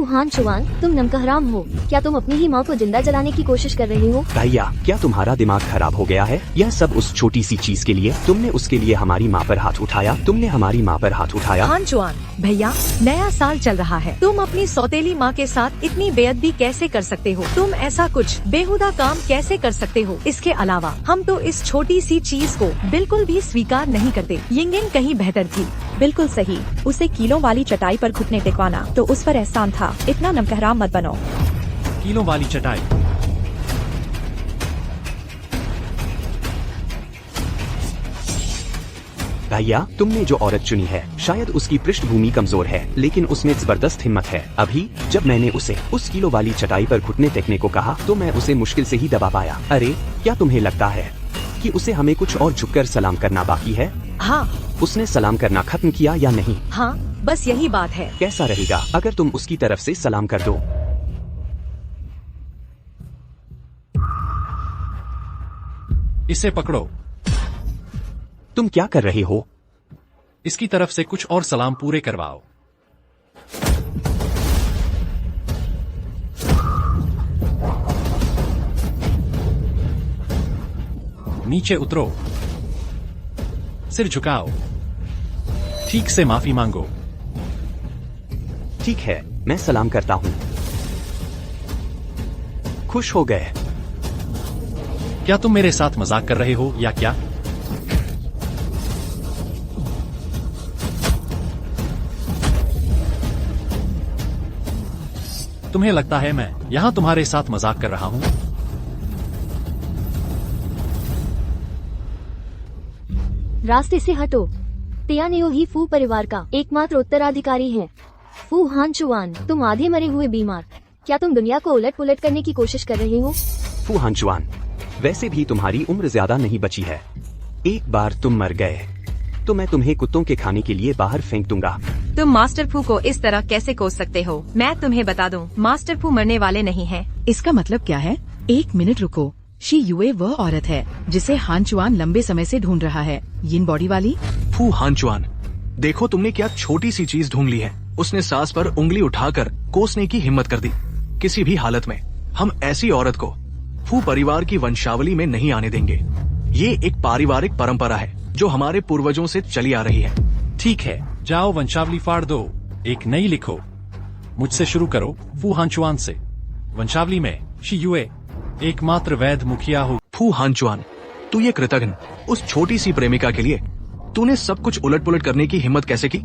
हान चुआन, तुम नमकहराम हो। क्या तुम अपनी ही माँ को जिंदा जलाने की कोशिश कर रहे हो? भैया, क्या तुम्हारा दिमाग खराब हो गया है? यह सब उस छोटी सी चीज के लिए? तुमने उसके लिए हमारी माँ पर हाथ उठाया। तुमने हमारी माँ पर हाथ उठाया। हान चुआन, भैया नया साल चल रहा है। तुम अपनी सौतेली माँ के साथ इतनी बेअदबी कैसे कर सकते हो? तुम ऐसा कुछ बेहुदा काम कैसे कर सकते हो? इसके अलावा हम तो इस छोटी सी चीज को बिल्कुल भी स्वीकार नहीं करते। यिंगिन कहीं बेहतर थी। बिल्कुल सही। उसे कीलों वाली चटाई पर घुटने टेकवाना तो उस पर एहसान था। इतना नमकहराम मत बनो। कीलों वाली चटाई? भैया, तुमने जो औरत चुनी है शायद उसकी पृष्ठभूमि कमजोर है, लेकिन उसमें जबरदस्त हिम्मत है। अभी जब मैंने उसे उस किलो वाली चटाई पर घुटने टेकने को कहा तो मैं उसे मुश्किल से ही दबा पाया। अरे क्या तुम्हें लगता है कि उसे हमें कुछ और झुककर सलाम करना बाकी है? हाँ। उसने सलाम करना खत्म किया या नहीं? हाँ, बस यही बात है। कैसा रहेगा अगर तुम उसकी तरफ से सलाम कर दो? इसे पकड़ो। तुम क्या कर रहे हो? इसकी तरफ से कुछ और सलाम पूरे करवाओ। नीचे उतरो, सिर झुकाओ, ठीक से माफी मांगो। ठीक है, मैं सलाम करता हूँ। खुश हो गए? क्या तुम मेरे साथ मजाक कर रहे हो या क्या? तुम्हें लगता है मैं यहां तुम्हारे साथ मजाक कर रहा हूं? रास्ते से हटो। तियानियो ही फू परिवार का एकमात्र उत्तराधिकारी है। फू हानचुआन, तुम आधे मरे हुए बीमार, क्या तुम दुनिया को उलट पुलट करने की कोशिश कर रहे हो? फू हानचुआन, वैसे भी तुम्हारी उम्र ज्यादा नहीं बची है। एक बार तुम मर गए तो मैं तुम्हें कुत्तों के खाने के लिए बाहर फेंक दूंगा। तुम मास्टर फू को इस तरह कैसे कोस सकते हो? मैं तुम्हें बता दूं, मास्टर फू मरने वाले नहीं हैं। इसका मतलब क्या है? एक मिनट रुको। शी युए वह औरत है जिसे हानचुआन लंबे समय से ढूंढ रहा है, यिन बॉडी वाली। फू हानचुआन, देखो तुमने क्या छोटी सी चीज ढूंढ ली है। उसने सांस पर उंगली उठाकर कोसने की हिम्मत कर दी। किसी भी हालत में हम ऐसी औरत को फू परिवार की वंशावली में नहीं आने देंगे। ये एक पारिवारिक परंपरा है जो हमारे पूर्वजों से चली आ रही है। ठीक है, जाओ वंशावली फाड़ दो, एक नई लिखो। मुझसे शुरू करो, फू हानचुआन से। वंशावली में शी युए एकमात्र वैध मुखिया हो। फू हानचुआन, तू ये कृतघ्न उस छोटी सी प्रेमिका के लिए तूने सब कुछ उलट पुलट करने की हिम्मत कैसे की?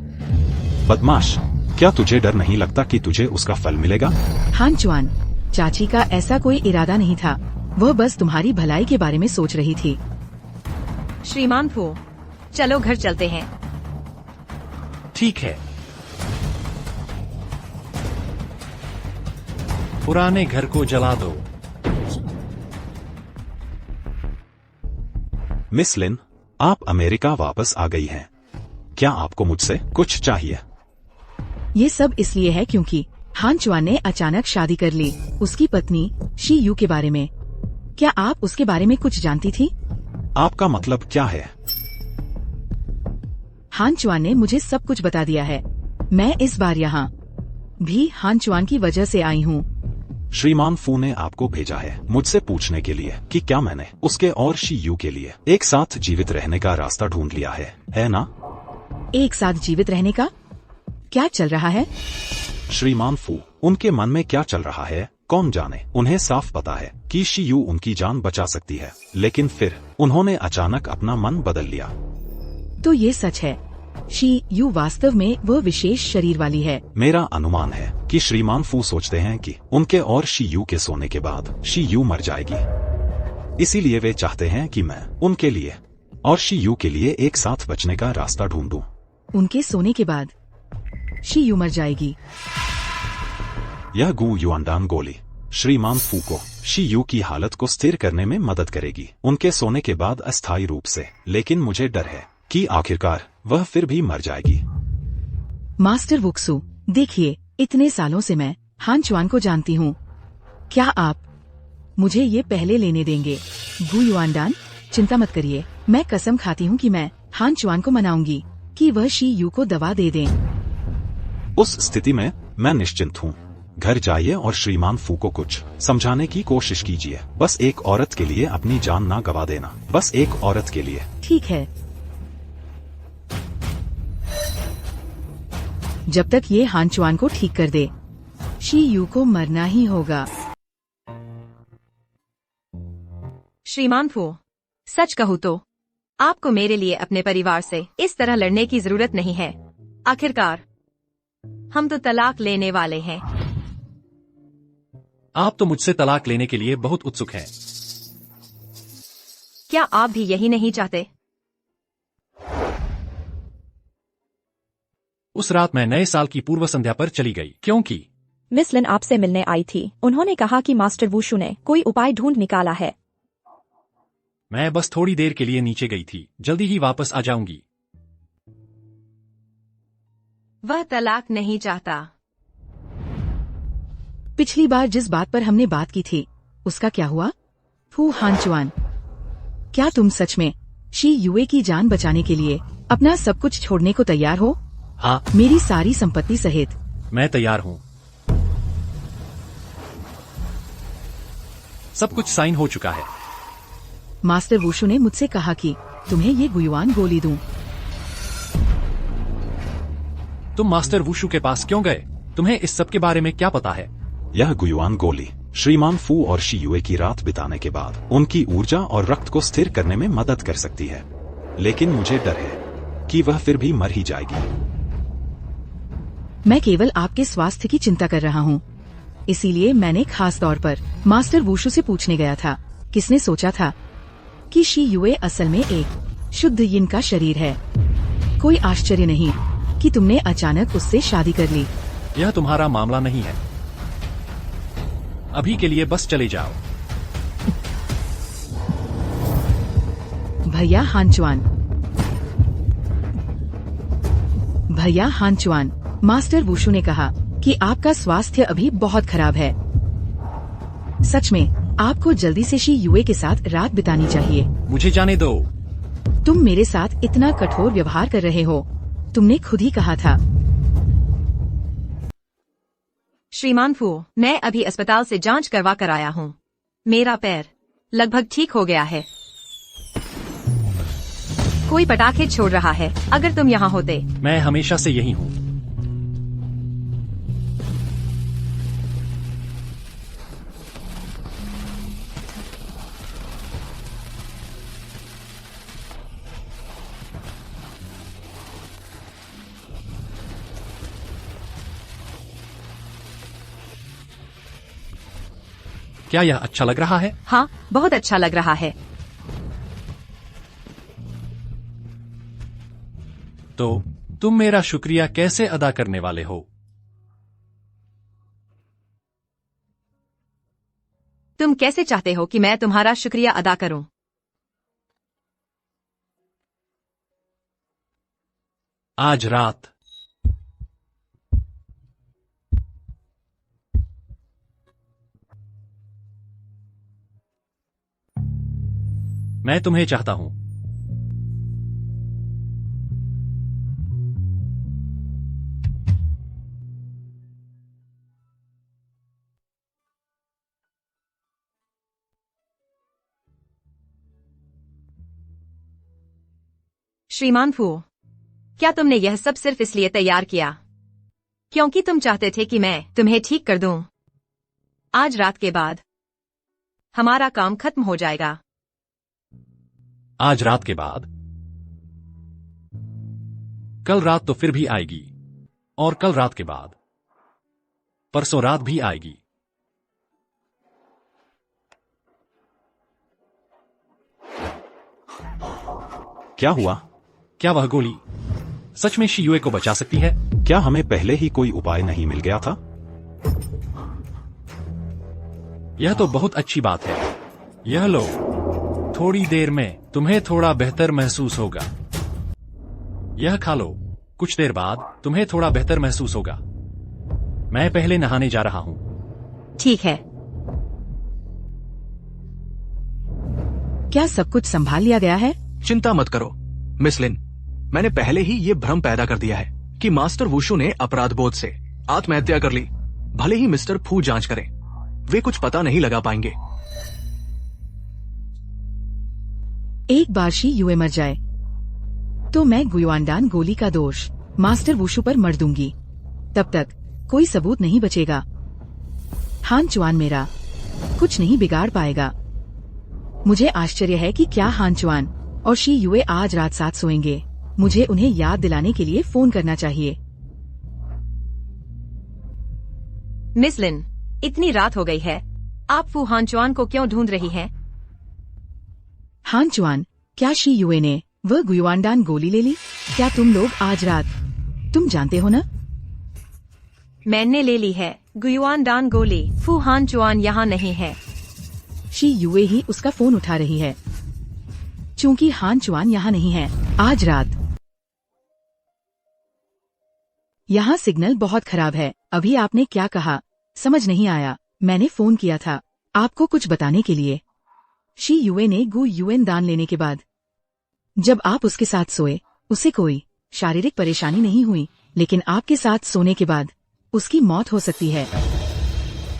बदमाश, क्या तुझे डर नहीं लगता कि तुझे उसका फल मिलेगा? हानचुआन, चाची का ऐसा कोई इरादा नहीं था। वह बस तुम्हारी भलाई के बारे में सोच रही थी। श्रीमान फू, चलो घर चलते हैं। ठीक है। पुराने घर को जला दो। मिस लिन, आप अमेरिका वापस आ गई हैं। क्या आपको मुझसे कुछ चाहिए? ये सब इसलिए है क्योंकि हानचुआन ने अचानक शादी कर ली उसकी पत्नी शी यू के बारे में। क्या आप उसके बारे में कुछ जानती थी? आपका मतलब क्या है? हानचुआन ने मुझे सब कुछ बता दिया है। मैं इस बार यहाँ भी हानचुआन की वजह से आई हूँ। श्रीमान फू ने आपको भेजा है मुझसे पूछने के लिए कि क्या मैंने उसके और शी यू के लिए एक साथ जीवित रहने का रास्ता ढूंढ लिया है ना? एक साथ जीवित रहने का क्या चल रहा है? श्रीमान फू, उनके मन में क्या चल रहा है कौन जाने। उन्हें साफ पता है कि शी यू उनकी जान बचा सकती है, लेकिन फिर उन्होंने अचानक अपना मन बदल लिया। तो ये सच है, शी यू वास्तव में वह विशेष शरीर वाली है। मेरा अनुमान है कि श्रीमान फू सोचते हैं कि उनके और शी यू के सोने के बाद शी यू मर जाएगी। इसीलिए वे चाहते हैं कि मैं उनके लिए और शी यू के लिए एक साथ बचने का रास्ता ढूंढूं। उनके सोने के बाद शी यू मर जाएगी। यह गु युआनडान गोली श्रीमान फू को शी यू की हालत को स्थिर करने में मदद करेगी उनके सोने के बाद अस्थायी रूप से, लेकिन मुझे डर है कि आखिरकार वह फिर भी मर जाएगी। मास्टर वुक्सू, देखिए, इतने सालों से मैं हानचुआन को जानती हूँ। क्या आप मुझे ये पहले लेने देंगे? गु युआनडान, चिंता मत करिए, मैं कसम खाती हूँ कि मैं हानचुआन को मनाऊंगी कि वह शी यू को दवा दे दें। उस स्थिति में मैं निश्चिंत हूँ। घर जाइए और श्रीमान फू को कुछ समझाने की कोशिश कीजिए। बस एक औरत के लिए अपनी जान ना गवा देना, बस एक औरत के लिए। ठीक है। जब तक ये हानचुआन को ठीक कर दे, शी यू को मरना ही होगा। श्रीमान फू, सच कहूँ तो आपको मेरे लिए अपने परिवार से इस तरह लड़ने की जरूरत नहीं है। आखिरकार हम तो तलाक लेने वाले हैं। आप तो मुझसे तलाक लेने के लिए बहुत उत्सुक हैं। क्या आप भी यही नहीं चाहते? उस रात मैं नए साल की पूर्व संध्या पर चली गई क्योंकि मिस लिन आपसे मिलने आई थी। उन्होंने कहा कि मास्टर वुशु ने कोई उपाय ढूंढ निकाला है। मैं बस थोड़ी देर के लिए नीचे गई थी, जल्दी ही वापस आ जाऊंगी। वह तलाक नहीं चाहता। पिछली बार जिस बात पर हमने बात की थी उसका क्या हुआ? फू हानचुआन, क्या तुम सच में शी युए की जान बचाने के लिए अपना सब कुछ छोड़ने को तैयार हो? हाँ, मेरी सारी संपत्ति सहित। मैं तैयार हूँ। सब कुछ साइन हो चुका है। मास्टर वुशु ने मुझसे कहा कि तुम्हें ये गुयुआन गोली दूं। तुम मास्टर वुशु के पास क्यों गए? तुम्हें इस सब के बारे में क्या पता है? यह गुयुआन गोली श्रीमान फू और शी युए की रात बिताने के बाद उनकी ऊर्जा और रक्त को स्थिर करने में मदद कर सकती है, लेकिन मुझे डर है कि वह फिर भी मर ही जाएगी। मैं केवल आपके स्वास्थ्य की चिंता कर रहा हूँ, इसीलिए मैंने खास तौर पर मास्टर वुशु से पूछने गया था। किसने सोचा था कि शी युए असल में एक शुद्ध यिन का शरीर है। कोई आश्चर्य नहीं कि तुमने अचानक उससे शादी कर ली। यह तुम्हारा मामला नहीं है। अभी के लिए बस चले जाओ। भैया हानचुआन, भैया हानचुआन, मास्टर वुशु ने कहा कि आपका स्वास्थ्य अभी बहुत खराब है। सच में आपको जल्दी से शी युए के साथ रात बितानी चाहिए। मुझे जाने दो। तुम मेरे साथ इतना कठोर व्यवहार कर रहे हो। तुमने खुद ही कहा था। श्रीमान फू, मैं अभी अस्पताल से जांच करवा कर आया हूँ। मेरा पैर लगभग ठीक हो गया है। कोई पटाखे छोड़ रहा है। अगर तुम यहाँ होते। मैं हमेशा से यही हूँ। क्या यह अच्छा लग रहा है? हाँ, बहुत अच्छा लग रहा है। तो तुम मेरा शुक्रिया कैसे अदा करने वाले हो? तुम कैसे चाहते हो कि मैं तुम्हारा शुक्रिया अदा करूं? आज रात मैं तुम्हें चाहता हूं। श्रीमान फू, क्या तुमने यह सब सिर्फ इसलिए तैयार किया क्योंकि तुम चाहते थे कि मैं तुम्हें ठीक कर दूं? आज रात के बाद हमारा काम खत्म हो जाएगा। आज रात के बाद? कल रात तो फिर भी आएगी, और कल रात के बाद परसों रात भी आएगी। क्या हुआ? क्या वह गोली सच में शी युए को बचा सकती है? क्या हमें पहले ही कोई उपाय नहीं मिल गया था? यह तो बहुत अच्छी बात है। यह लो, थोड़ी देर में तुम्हें थोड़ा बेहतर महसूस होगा। यह खा लो, कुछ देर बाद तुम्हें थोड़ा बेहतर महसूस होगा। मैं पहले नहाने जा रहा हूं। ठीक है। क्या सब कुछ संभाल लिया गया है? चिंता मत करो मिस लिन, मैंने पहले ही ये भ्रम पैदा कर दिया है कि मास्टर वुशु ने अपराध बोध से आत्महत्या कर ली। भले ही मिस्टर फू जांच करें, वे कुछ पता नहीं लगा पाएंगे। एक बार शी युए मर जाए तो मैं गुयुआनडान गोली का दोष मास्टर वुशु पर मर दूंगी। तब तक कोई सबूत नहीं बचेगा। हानचुआन मेरा कुछ नहीं बिगाड़ पाएगा। मुझे आश्चर्य है कि क्या हानचुआन और शी युए आज रात साथ सोएंगे। मुझे उन्हें याद दिलाने के लिए फोन करना चाहिए। मिस लिन, इतनी रात हो गई है, आप फू हानचुआन को क्यों ढूंढ रही हैं? हानचुआन, क्या शी युए ने वह गुयुआनडान गोली ले ली? क्या तुम लोग आज रात, तुम जानते हो ना? मैंने ले ली है गुयुआनडान गोली। फू हानचुआन यहाँ नहीं है। शी युए ही उसका फोन उठा रही है। चूंकि हानचुआन यहाँ नहीं है, आज रात यहाँ सिग्नल बहुत खराब है। अभी आपने क्या कहा समझ नहीं आया। मैंने फोन किया था आपको कुछ बताने के लिए। शी युए ने गु युएन दान लेने के बाद जब आप उसके साथ सोए, उसे कोई शारीरिक परेशानी नहीं हुई, लेकिन आपके साथ सोने के बाद उसकी मौत हो सकती है।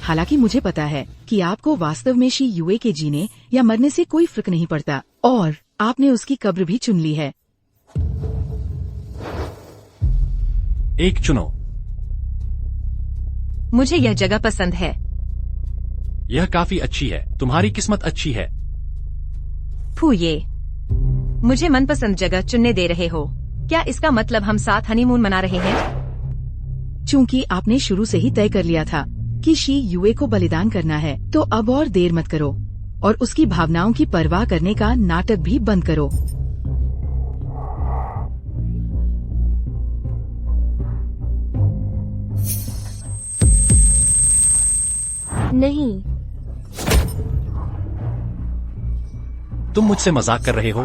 हालांकि मुझे पता है कि आपको वास्तव में शी युए के जीने या मरने से कोई फर्क नहीं पड़ता, और आपने उसकी कब्र भी चुन ली है। एक चुनो। मुझे यह जगह पसंद है। यह काफी अच्छी है। तुम्हारी किस्मत अच्छी है। ये मुझे मनपसंद जगह चुनने दे रहे हो। क्या इसका मतलब हम साथ हनीमून मना रहे हैं? चूंकि आपने शुरू से ही तय कर लिया था कि शी युए को बलिदान करना है, तो अब और देर मत करो और उसकी भावनाओं की परवाह करने का नाटक भी बंद करो। नहीं, तुम मुझसे मजाक कर रहे हो?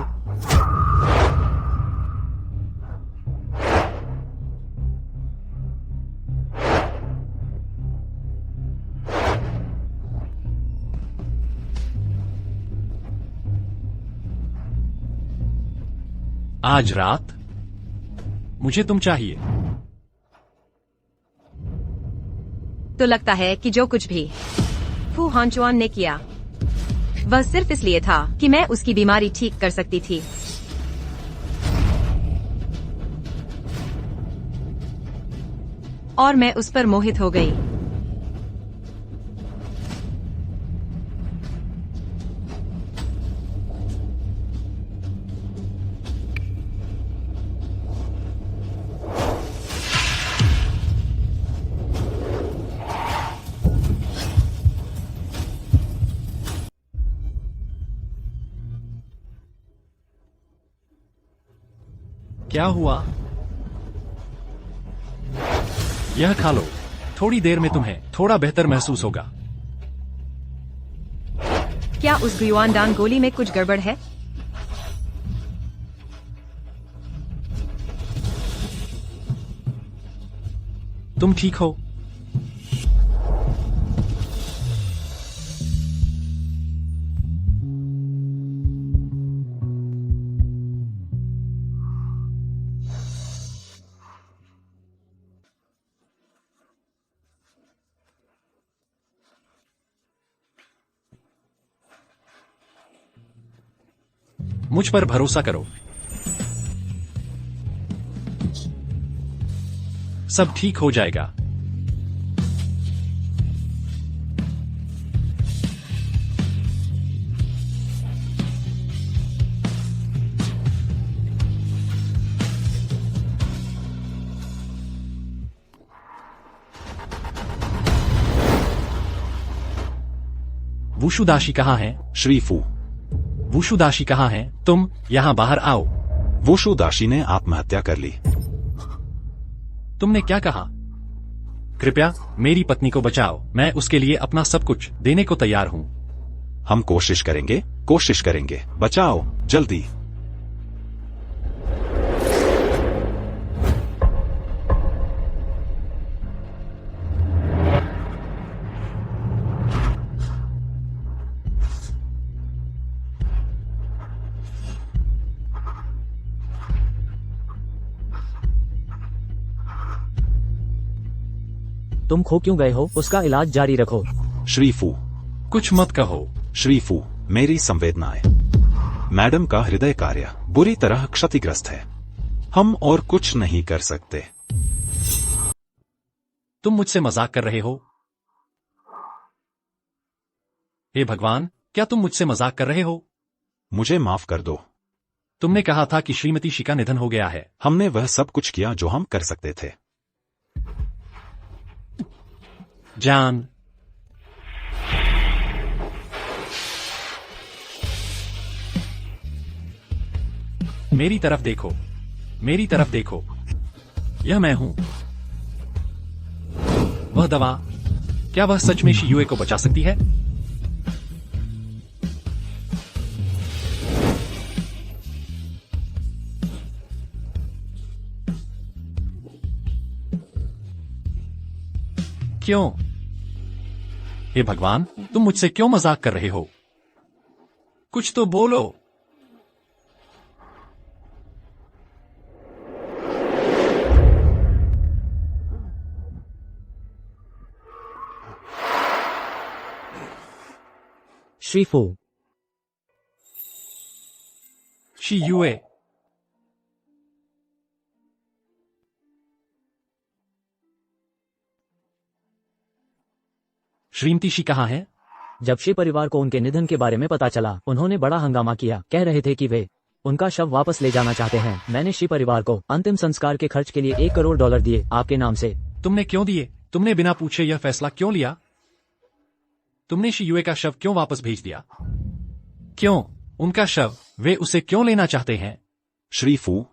आज रात मुझे तुम चाहिए। तो लगता है कि जो कुछ भी फू हांचुआन ने किया वह सिर्फ इसलिए था कि मैं उसकी बीमारी ठीक कर सकती थी। और मैं उस पर मोहित हो गई। क्या हुआ? यह खा लो। थोड़ी देर में तुम्हें थोड़ा बेहतर महसूस होगा। क्या उस गुआनडान गोली में कुछ गड़बड़ है? तुम ठीक हो? मुझ पर भरोसा करो। सब ठीक हो जाएगा। वुशुदाशी कहाँ है? श्री फू, वुशुदाशी कहाँ है? तुम यहाँ बाहर आओ। वुशुदाशी ने आत्महत्या कर ली। तुमने क्या कहा? कृपया मेरी पत्नी को बचाओ। मैं उसके लिए अपना सब कुछ देने को तैयार हूँ। हम कोशिश करेंगे। बचाओ, जल्दी। तुम खो क्यों गए हो? उसका इलाज जारी रखो। श्री फू, कुछ मत कहो। श्री फू, मेरी संवेदनाएं। मैडम का हृदय कार्य बुरी तरह क्षतिग्रस्त है। हम और कुछ नहीं कर सकते। तुम मुझसे मजाक कर रहे हो? हे भगवान, क्या तुम मुझसे मजाक कर रहे हो? मुझे माफ कर दो। तुमने कहा था कि श्रीमती शी का निधन हो गया है। हमने वह सब कुछ किया जो हम कर सकते थे। जान, मेरी तरफ देखो। मेरी तरफ देखो। यह मैं हूं। वह दवा, क्या वह सच में शी युए को बचा सकती है? क्यों? हे भगवान, तुम मुझसे क्यों मजाक कर रहे हो? कुछ तो बोलो। श्री फू, शी युए, श्रीमती शी कहाँ है? जब शी परिवार को उनके निधन के बारे में पता चला, उन्होंने बड़ा हंगामा किया। कह रहे थे कि वे उनका शव वापस ले जाना चाहते हैं। मैंने शी परिवार को अंतिम संस्कार के खर्च के लिए $1 करोड़ दिए आपके नाम से। तुमने क्यों दिए? तुमने बिना पूछे यह फैसला क्यों लिया? तुमने शी युए का शव क्यों वापस भेज दिया? क्यों? उनका शव वे उसे क्यों लेना चाहते हैं? श्री फू,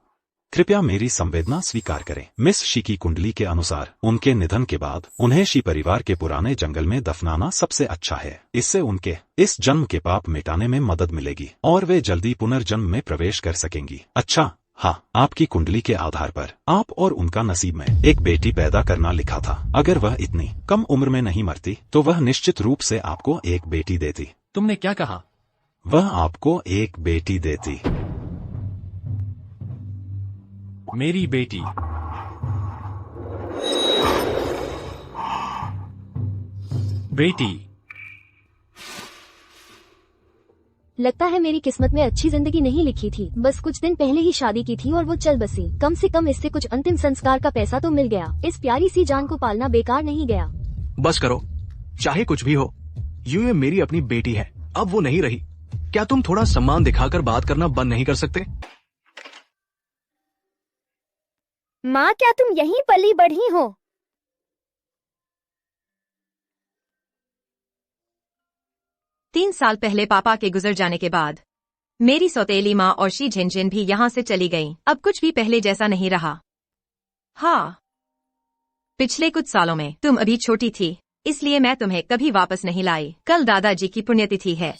कृपया मेरी संवेदना स्वीकार करें। मिस शी की कुंडली के अनुसार उनके निधन के बाद उन्हें शी परिवार के पुराने जंगल में दफनाना सबसे अच्छा है। इससे उनके इस जन्म के पाप मिटाने में मदद मिलेगी और वे जल्दी पुनर्जन्म में प्रवेश कर सकेंगी। अच्छा हाँ, आपकी कुंडली के आधार पर आप और उनका नसीब में एक बेटी पैदा करना लिखा था। अगर वह इतनी कम उम्र में नहीं मरती तो वह निश्चित रूप से आपको एक बेटी देती। तुमने क्या कहा? वह आपको एक बेटी देती। मेरी बेटी? बेटी? लगता है मेरी किस्मत में अच्छी जिंदगी नहीं लिखी थी। बस कुछ दिन पहले ही शादी की थी और वो चल बसी। कम से कम इससे कुछ अंतिम संस्कार का पैसा तो मिल गया। इस प्यारी सी जान को पालना बेकार नहीं गया। बस करो, चाहे कुछ भी हो, युए मेरी अपनी बेटी है। अब वो नहीं रही। क्या तुम थोड़ा सम्मान दिखाकर बात करना बंद नहीं कर सकते? माँ, क्या तुम यहीं पली बढ़ी हो? तीन साल पहले पापा के गुजर जाने के बाद मेरी सौतेली माँ और शी झिनझिन भी यहाँ से चली गईं। अब कुछ भी पहले जैसा नहीं रहा। हाँ, पिछले कुछ सालों में तुम अभी छोटी थी, इसलिए मैं तुम्हें कभी वापस नहीं लाई। कल दादाजी की पुण्यतिथि है।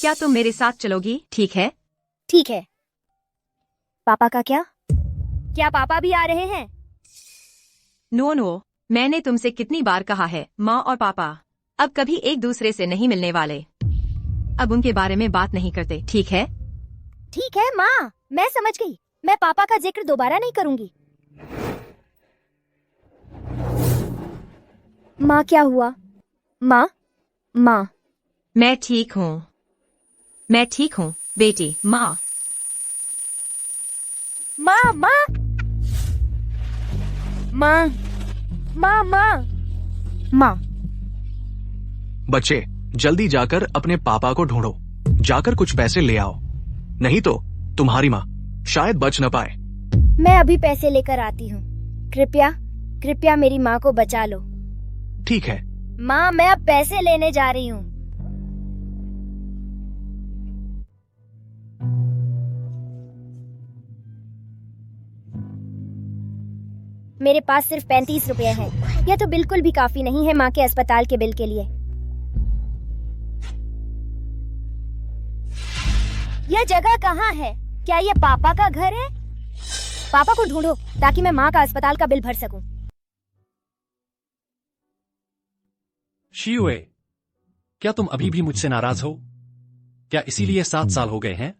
क्या तुम मेरे साथ चलोगी? ठीक है? ठीक है। पापा का क्या? क्या पापा भी आ रहे हैं? नो, मैंने तुमसे कितनी बार कहा है, माँ और पापा अब कभी एक दूसरे से नहीं मिलने वाले। अब उनके बारे में बात नहीं करते, ठीक है? ठीक है माँ, मैं समझ गई। मैं पापा का जिक्र दोबारा नहीं करूंगी। माँ, क्या हुआ? माँ, मैं ठीक हूँ बेटी। माँ। बच्चे, जल्दी जाकर अपने पापा को ढूंढो। जाकर कुछ पैसे ले आओ, नहीं तो तुम्हारी माँ शायद बच न पाए। मैं अभी पैसे लेकर आती हूँ। कृपया मेरी माँ को बचा लो। ठीक है माँ, मैं अब पैसे लेने जा रही हूँ। मेरे पास सिर्फ 35 रुपए हैं। यह तो बिल्कुल भी काफी नहीं है माँ के अस्पताल के बिल के लिए। यह जगह कहाँ है? क्या यह पापा का घर है? पापा को ढूंढो ताकि मैं माँ का अस्पताल का बिल भर सकूं। शी युए, क्या तुम अभी भी मुझसे नाराज हो? क्या इसीलिए 7 साल हो गए हैं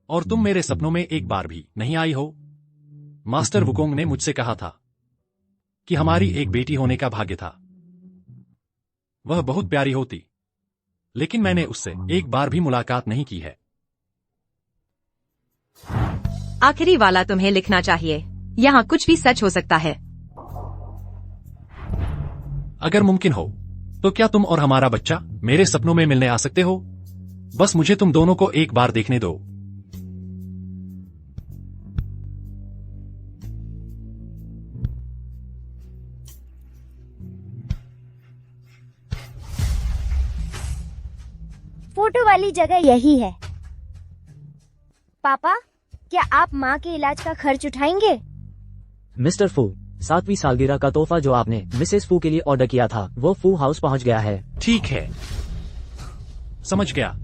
और तुम मेरे सपनों में एक बार भी नहीं आई हो? मास्टर वुकोंग ने मुझसे कहा था कि हमारी एक बेटी होने का भाग्य था। वह बहुत प्यारी होती, लेकिन मैंने उससे एक बार भी मुलाकात नहीं की है। आखिरी वाला तुम्हें लिखना चाहिए। यहाँ कुछ भी सच हो सकता है। अगर मुमकिन हो तो क्या तुम और हमारा बच्चा मेरे सपनों में मिलने आ सकते हो? बस मुझे तुम दोनों को एक बार देखने दो। फोटो वाली जगह यही है। पापा, क्या आप माँ के इलाज का खर्च उठाएंगे? मिस्टर फू, 7वीं सालगिरह का तोहफा जो आपने मिसेस फू के लिए ऑर्डर किया था वो फू हाउस पहुंच गया है। ठीक है, समझ गया।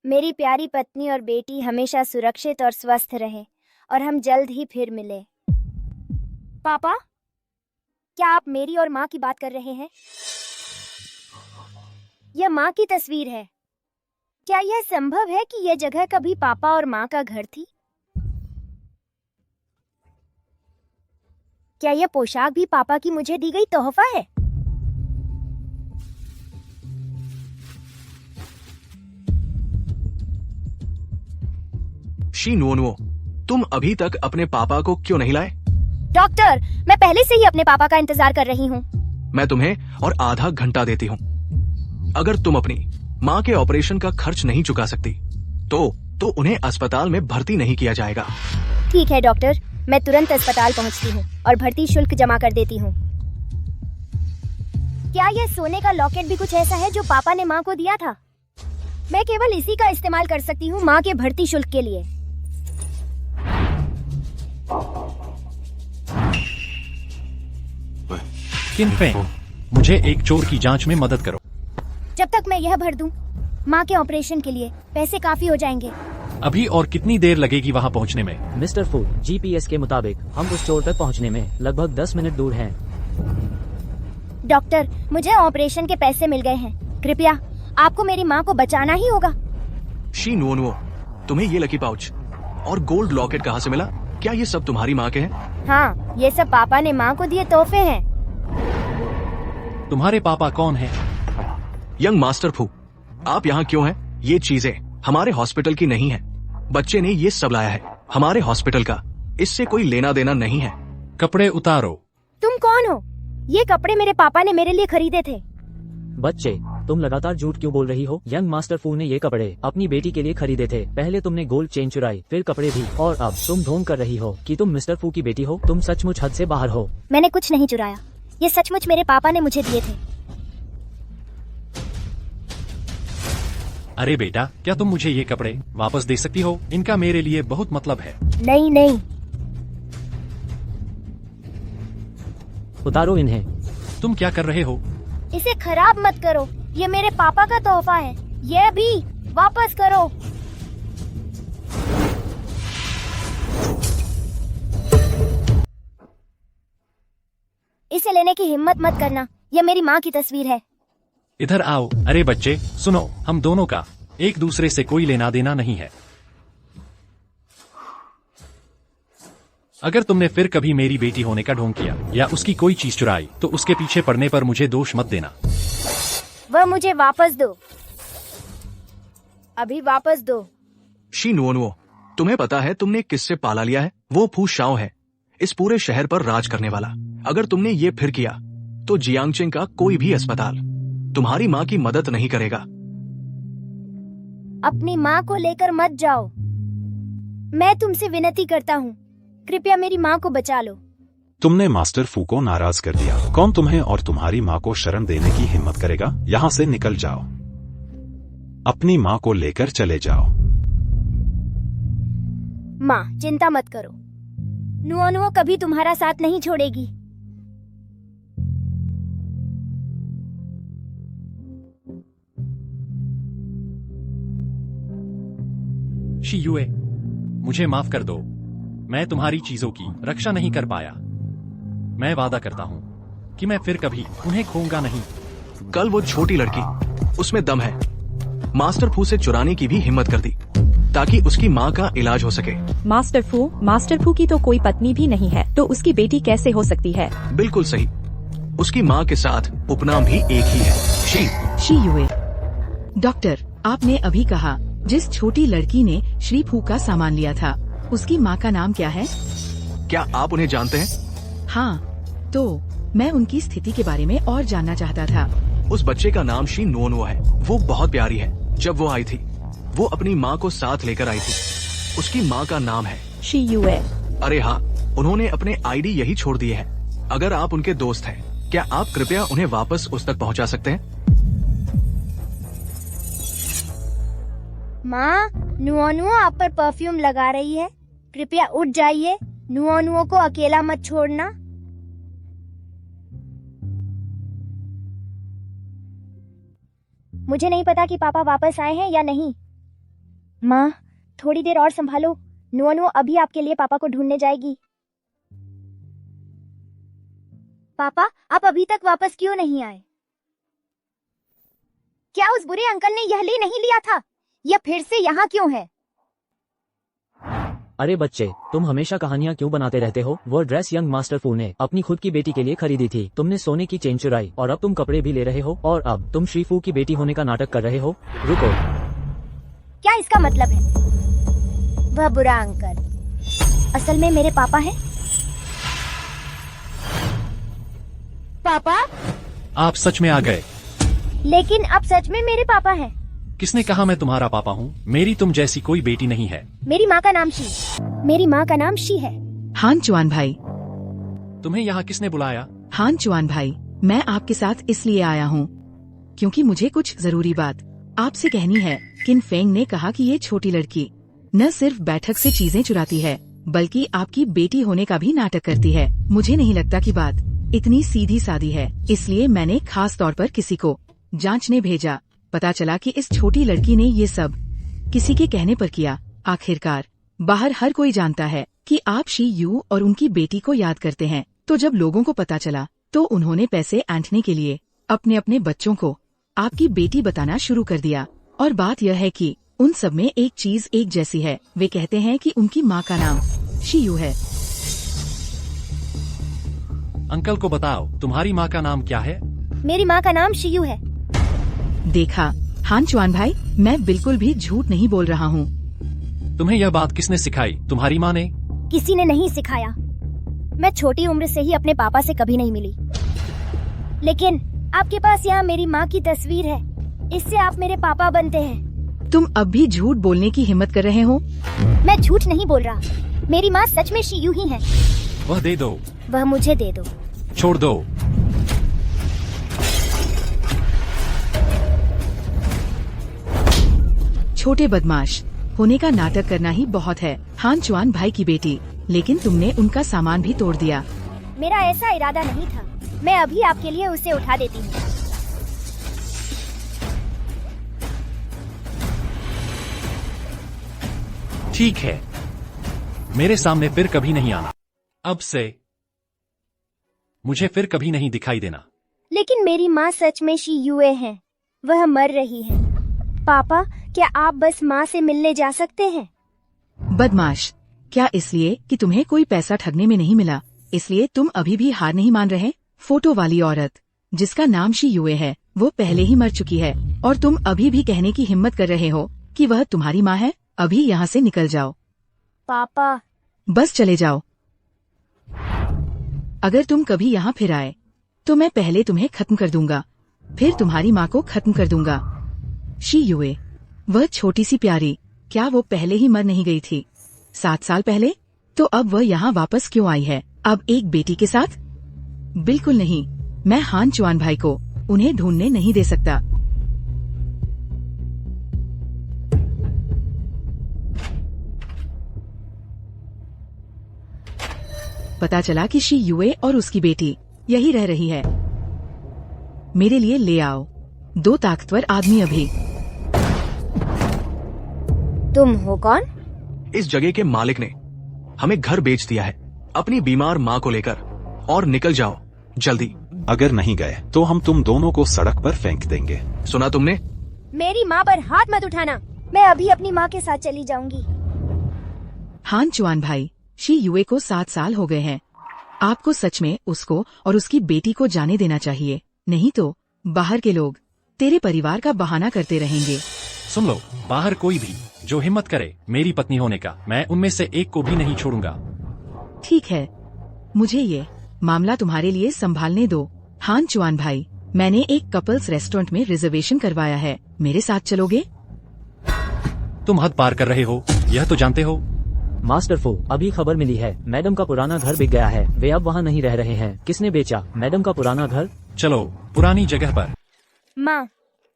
मेरी प्यारी पत्नी और बेटी हमेशा सुरक्षित और स्वस्थ रहे और हम जल्द ही फिर मिले। पापा, क्या आप मेरी और माँ की बात कर रहे हैं? यह माँ की तस्वीर है। क्या यह संभव है कि यह जगह कभी पापा और माँ का घर थी? क्या यह पोशाक भी पापा की मुझे दी गई तोहफा है? शी नुओनुओ, तुम अभी तक अपने पापा को क्यों नहीं लाए? डॉक्टर, मैं पहले से ही अपने पापा का इंतजार कर रही हूँ। मैं तुम्हें और आधा घंटा देती हूँ। अगर तुम अपनी माँ के ऑपरेशन का खर्च नहीं चुका सकती तो उन्हें अस्पताल में भर्ती नहीं किया जाएगा। ठीक है डॉक्टर, मैं तुरंत अस्पताल पहुँचती हूँ और भर्ती शुल्क जमा कर देती हूँ। क्या यह सोने का लॉकेट भी कुछ ऐसा है जो पापा ने माँ को दिया था? मैं केवल इसी का इस्तेमाल कर सकती हूँ माँ के भर्ती शुल्क के लिए। किनफे, मुझे एक चोर की जांच में मदद करो। जब तक मैं यह भर दूं, माँ के ऑपरेशन के लिए पैसे काफी हो जाएंगे। अभी और कितनी देर लगेगी वहाँ पहुँचने में? मिस्टर फू, जीपीएस के मुताबिक हम उस चोर तक पहुँचने में लगभग 10 मिनट दूर हैं। डॉक्टर, मुझे ऑपरेशन के पैसे मिल गए हैं। कृपया आपको मेरी माँ को बचाना ही होगा। शी नुओनुओ, तुम्हें ये लकी पाउच और गोल्ड लॉकेट कहाँ से मिला? क्या ये सब तुम्हारी माँ के हैं? हाँ, ये सब पापा ने माँ को दिए तोहफे हैं। तुम्हारे पापा कौन हैं? यंग मास्टर फू, आप यहाँ क्यों हैं? ये चीजें हमारे हॉस्पिटल की नहीं है। बच्चे ने ये सब लाया है, हमारे हॉस्पिटल का। इससे कोई लेना देना नहीं है। कपड़े उतारो। तुम कौन हो? ये कपड़े मेरे पापा ने मेरे लिए खरीदे थे। बच्चे, तुम लगातार झूठ क्यों बोल रही हो? यंग मास्टर फू ने ये कपड़े अपनी बेटी के लिए खरीदे थे। पहले तुमने गोल्ड चेन चुराई, फिर कपड़े भी, और अब तुम ढोंग कर रही हो कि तुम मिस्टर फू की बेटी हो। तुम सचमुच हद से बाहर हो। मैंने कुछ नहीं चुराया, ये सचमुच मेरे पापा ने मुझे दिए थे। अरे बेटा, क्या तुम मुझे ये कपड़े वापस दे सकती हो? इनका मेरे लिए बहुत मतलब है। नहीं नहीं। उतारो इन्हें। तुम क्या कर रहे हो? इसे खराब मत करो, ये मेरे पापा का तोहफा है। ये भी वापस करो। इसे लेने की हिम्मत मत करना, ये मेरी माँ की तस्वीर है। इधर आओ। अरे बच्चे सुनो, हम दोनों का एक दूसरे से कोई लेना देना नहीं है। अगर तुमने फिर कभी मेरी बेटी होने का ढोंग किया या उसकी कोई चीज चुराई तो उसके पीछे पड़ने पर मुझे दोष मत देना। वह मुझे वापस दो, अभी वापस दो। शी नुओनुओ, तुम्हें पता है तुमने किससे पाला लिया है? वो फू शाओ है, इस पूरे शहर पर राज करने वाला। अगर तुमने ये फिर किया तो जियांगचेंग का कोई भी अस्पताल तुम्हारी माँ की मदद नहीं करेगा। अपनी माँ को लेकर मत जाओ, मैं तुमसे विनती करता हूँ, कृपया मेरी माँ को बचा लो। तुमने मास्टर फू को नाराज कर दिया। कौन तुम्हें और तुम्हारी माँ को शरण देने की हिम्मत करेगा? यहाँ से निकल जाओ, अपनी माँ को लेकर चले जाओ। माँ, चिंता मत करो, नुओनुओ कभी तुम्हारा साथ नहीं छोड़ेगी। शी युए, मुझे माफ कर दो। मैं तुम्हारी चीजों की रक्षा नहीं कर पाया। मैं वादा करता हूँ कि मैं फिर कभी उन्हें खोऊंगा नहीं। कल वो छोटी लड़की, उसमें दम है, मास्टर फू से चुराने की भी हिम्मत कर दी ताकि उसकी माँ का इलाज हो सके। मास्टर फू की तो कोई पत्नी भी नहीं है, तो उसकी बेटी कैसे हो सकती है? बिल्कुल सही, उसकी माँ के साथ उपनाम भी एक ही है, शी युए। डॉक्टर, आपने अभी कहा जिस छोटी लड़की ने श्री फू का सामान लिया था, उसकी माँ का नाम क्या है? क्या आप उन्हें जानते हैं? हाँ, तो मैं उनकी स्थिति के बारे में और जानना चाहता था। उस बच्चे का नाम शी नुओनुओ है। वो बहुत प्यारी है। जब वो आई थी, वो अपनी माँ को साथ लेकर आई थी। उसकी माँ का नाम है शी युए। अरे हाँ, उन्होंने अपने आईडी यही छोड़ दिए हैं। अगर आप उनके दोस्त हैं, क्या आप कृपया उन्हें वापस उस तक पहुँचा सकते हैं? माँ, नुओनुओ आप पर परफ्यूम लगा रही है, कृपया उठ जाइए। नुओनुओ को अकेला मत छोड़ना। मुझे नहीं पता कि पापा वापस आए हैं या नहीं। माँ, थोड़ी देर और संभालो। नुअनु अभी आपके लिए पापा को ढूंढने जाएगी। पापा, आप अभी तक वापस क्यों नहीं आए? क्या उस बुरे अंकल ने यह ले नहीं लिया था? यह फिर से यहाँ क्यों है? अरे बच्चे, तुम हमेशा कहानियाँ क्यों बनाते रहते हो? वो ड्रेस यंग मास्टर फू ने अपनी खुद की बेटी के लिए खरीदी थी। तुमने सोने की चेन चुराई और अब तुम कपड़े भी ले रहे हो और अब तुम श्री फू की बेटी होने का नाटक कर रहे हो। रुको, क्या इसका मतलब है? वह बुरा अंकल असल में मेरे पापा हैं? पापा? आप सच में आ गए। लेकिन आप सच में मेरे पापा हैं? किसने कहा मैं तुम्हारा पापा हूँ? मेरी तुम जैसी कोई बेटी नहीं है। मेरी माँ का नाम शी। मेरी माँ का नाम शी है। हान चुआन भाई। तुम्हें यहाँ किसने बुलाया? हान चुआन भाई, मैं आपके साथ इसलिए आया हूँ क्योंकि मुझे कुछ जरूरी बात आपसे कहनी है। किन फेंग ने कहा कि ये छोटी लड़की न सिर्फ बैठक से चीजें चुराती है बल्कि आपकी बेटी होने का भी नाटक करती है। मुझे नहीं लगता कि बात इतनी सीधी सादी है, इसलिए मैंने खास तौर पर किसी को जांचने भेजा। पता चला कि इस छोटी लड़की ने ये सब किसी के कहने पर किया। आखिरकार बाहर हर कोई जानता है कि आप शी यू और उनकी बेटी को याद करते हैं। तो जब लोगों को पता चला तो उन्होंने पैसे ऐंठने के लिए अपने अपने बच्चों को आपकी बेटी बताना शुरू कर दिया। और बात यह है कि उन सब में एक चीज एक जैसी है। वे कहते हैं कि उनकी माँ का नाम शी यू है। अंकल को बताओ, तुम्हारी माँ का नाम क्या है? मेरी माँ का नाम शी यू है। देखा हान चुआन भाई, मैं बिल्कुल भी झूठ नहीं बोल रहा हूँ। तुम्हें यह बात किसने सिखाई? तुम्हारी माँ ने? किसी ने नहीं सिखाया। मैं छोटी उम्र से ही अपने पापा से कभी नहीं मिली। लेकिन आपके पास यहाँ मेरी माँ की तस्वीर है, इससे आप मेरे पापा बनते हैं। तुम अब भी झूठ बोलने की हिम्मत कर रहे हो? मैं झूठ नहीं बोल रहा। मेरी माँ सच में शी यू ही है। वह दे दो। वह मुझे दे दो। छोड़ दो। छोटे बदमाश होने का नाटक करना ही बहुत है। हान चुआन भाई की बेटी, लेकिन तुमने उनका सामान भी तोड़ दिया। मेरा ऐसा इरादा नहीं था। मैं अभी आपके लिए उसे उठा देती हूँ। ठीक है, मेरे सामने फिर कभी नहीं आना। अब से मुझे फिर कभी नहीं दिखाई देना। लेकिन मेरी माँ सच में शी यूए है। वह मर रही है। पापा, क्या आप बस माँ से मिलने जा सकते हैं? बदमाश, क्या इसलिए कि तुम्हें कोई पैसा ठगने में नहीं मिला इसलिए तुम अभी भी हार नहीं मान रहे? फोटो वाली औरत जिसका नाम शी यूए है वो पहले ही मर चुकी है और तुम अभी भी कहने की हिम्मत कर रहे हो कि वह तुम्हारी माँ है? अभी यहाँ से निकल जाओ। पापा, बस चले जाओ। अगर तुम कभी यहाँ फिर आए तो मैं पहले तुम्हें खत्म कर दूंगा, फिर तुम्हारी माँ को खत्म कर दूंगा। शी यूए, वह छोटी सी प्यारी, क्या वो पहले ही मर नहीं गई थी 7 साल पहले? तो अब वह यहाँ वापस क्यों आई है? अब एक बेटी के साथ? बिल्कुल नहीं, मैं हान चुआन भाई को उन्हें ढूंढने नहीं दे सकता। पता चला कि शी यूए और उसकी बेटी यही रह रही है। मेरे लिए ले आओ 2 ताकतवर आदमी अभी। तुम हो कौन? इस जगह के मालिक ने हमें घर बेच दिया है अपनी बीमार माँ को लेकर। और निकल जाओ जल्दी। अगर नहीं गए तो हम तुम दोनों को सड़क पर फेंक देंगे। सुना तुमने? मेरी माँ पर हाथ मत उठाना। मैं अभी अपनी माँ के साथ चली जाऊंगी। हान चुआन भाई, शी यूए को 7 साल हो गए हैं। आपको सच में उसको और उसकी बेटी को जाने देना चाहिए, नहीं तो बाहर के लोग तेरे परिवार का बहाना करते रहेंगे। सुन लो, बाहर कोई भी जो हिम्मत करे मेरी पत्नी होने का, मैं उनमें से एक को भी नहीं छोड़ूंगा। ठीक है, मुझे ये मामला तुम्हारे लिए संभालने दो। हान चुआन भाई, मैंने एक कपल्स रेस्टोरेंट में रिजर्वेशन करवाया है, मेरे साथ चलोगे? तुम हद पार कर रहे हो, यह तो जानते हो। मास्टर फू, अभी खबर मिली है मैडम का पुराना घर बिक गया है। वे अब वहाँ नहीं रह रहे हैं। किसने बेचा मैडम का पुराना घर? चलो पुरानी जगह पर। माँ,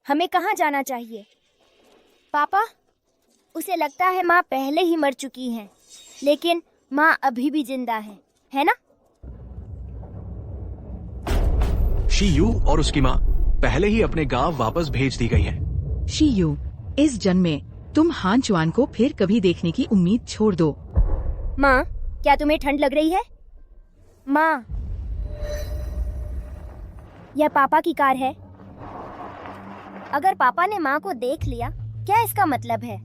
हमें कहाँ जाना चाहिए? पापा, उसे लगता है माँ पहले ही मर चुकी है, लेकिन माँ अभी भी जिंदा है ना? शी यू और उसकी माँ पहले ही अपने गांव वापस भेज दी गई है। शी यू, इस जन्म में तुम हान चुआन को फिर कभी देखने की उम्मीद छोड़ दो। माँ, क्या तुम्हें ठंड लग रही है? माँ, यह पापा की कार है। अगर पापा ने माँ को देख लिया, क्या इसका मतलब है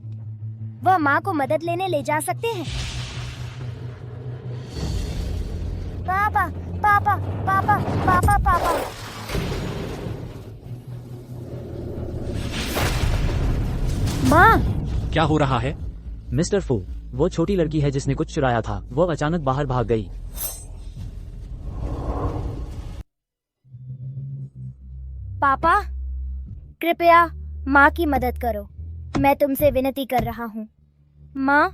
वह माँ को मदद लेने ले जा सकते हैं? पापा, पापा, पापा, पापा, पापा। माँ, क्या हो रहा है? मिस्टर फू, वो छोटी लड़की है जिसने कुछ चुराया था, वो अचानक बाहर भाग गई। पापा, कृपया माँ की मदद करो, मैं तुमसे विनती कर रहा हूँ। माँ।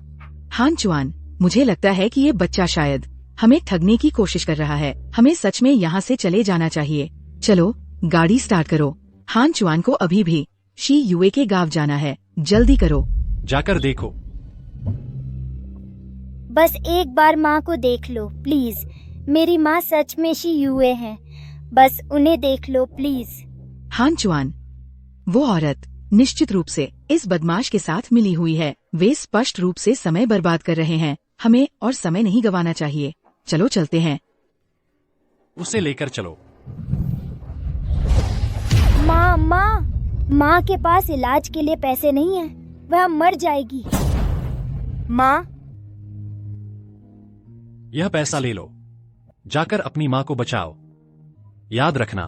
हान चुआन, मुझे लगता है कि ये बच्चा शायद हमें ठगने की कोशिश कर रहा है। हमें सच में यहाँ से चले जाना चाहिए। चलो गाड़ी स्टार्ट करो। हान चुआन को अभी भी शी युए के गांव जाना है, जल्दी करो। जाकर देखो। बस एक बार माँ को देख लो प्लीज। मेरी माँ सच में शी युए हैं, बस उन्हें देख लो प्लीज। हान चुआन, वो औरत निश्चित रूप से इस बदमाश के साथ मिली हुई है। वे स्पष्ट रूप से समय बर्बाद कर रहे हैं। हमें और समय नहीं गंवाना चाहिए। चलो चलते हैं। उसे लेकर चलो। माँ, माँ, माँ के पास इलाज के लिए पैसे नहीं हैं, वह मर जाएगी। माँ। यह पैसा ले लो, जाकर अपनी माँ को बचाओ। याद रखना,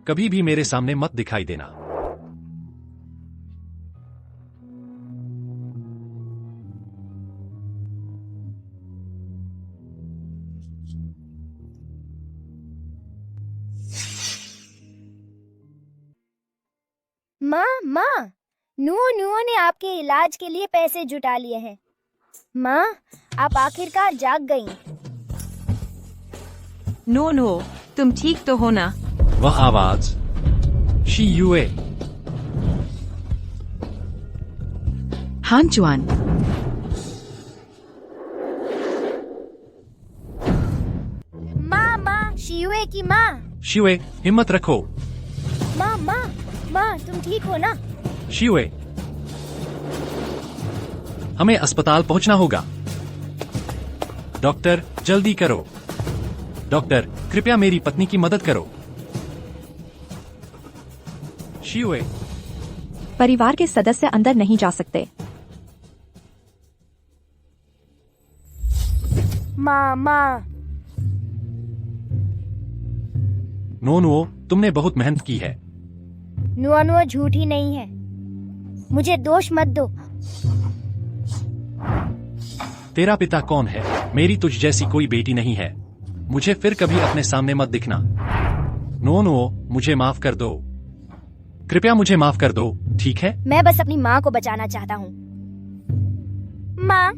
कभी भी मेरे सामने मत दिखाई देना। माँ, माँ, नुओ ने आपके इलाज के लिए पैसे जुटा लिए हैं। माँ, आप आखिरकार जाग गईं। नो, तुम ठीक तो हो ना? वह आवाज शी युए। हान चुआन, माँ, शियुए की माँ। शिवे, हिम्मत रखो। माँ, तुम ठीक हो ना? शिवे, हमें अस्पताल पहुंचना होगा। डॉक्टर, जल्दी करो। डॉक्टर, कृपया मेरी पत्नी की मदद करो। शिवे। परिवार के सदस्य अंदर नहीं जा सकते। माँ। नो, तुमने बहुत मेहनत की है। नुआ झूठी नहीं है, मुझे दोष मत दो। तेरा पिता कौन है? मेरी तुझ जैसी कोई बेटी नहीं है। मुझे फिर कभी अपने सामने मत दिखना। नो, मुझे माफ कर दो। कृपया मुझे माफ कर दो, ठीक है? मैं बस अपनी माँ को बचाना चाहता हूँ। माँ।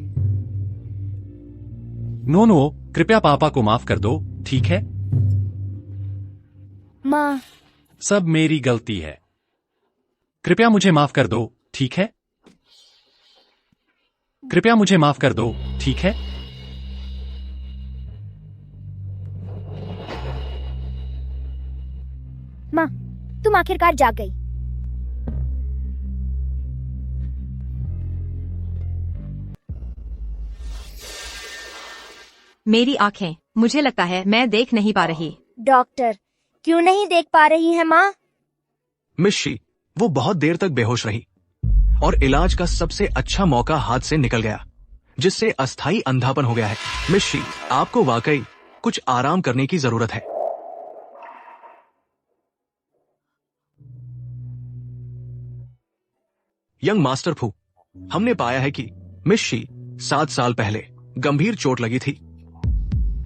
नो, कृपया पापा को माफ कर दो, ठीक है? माँ। सब मेरी गलती है। कृपया मुझे माफ कर दो, ठीक है? कृपया मुझे माफ कर दो, ठीक है? माँ, तुम आखिरकार जाग गई। मेरी आंखें, मुझे लगता है मैं देख नहीं पा रही। डॉक्टर, क्यों नहीं देख पा रही है माँ? मिस शी, वो बहुत देर तक बेहोश रही और इलाज का सबसे अच्छा मौका हाथ से निकल गया, जिससे अस्थायी अंधापन हो गया है। मिस शी, आपको वाकई कुछ आराम करने की जरूरत है। यंग मास्टर फू, हमने पाया है कि मिस शी 7 साल पहले गंभीर चोट लगी थी,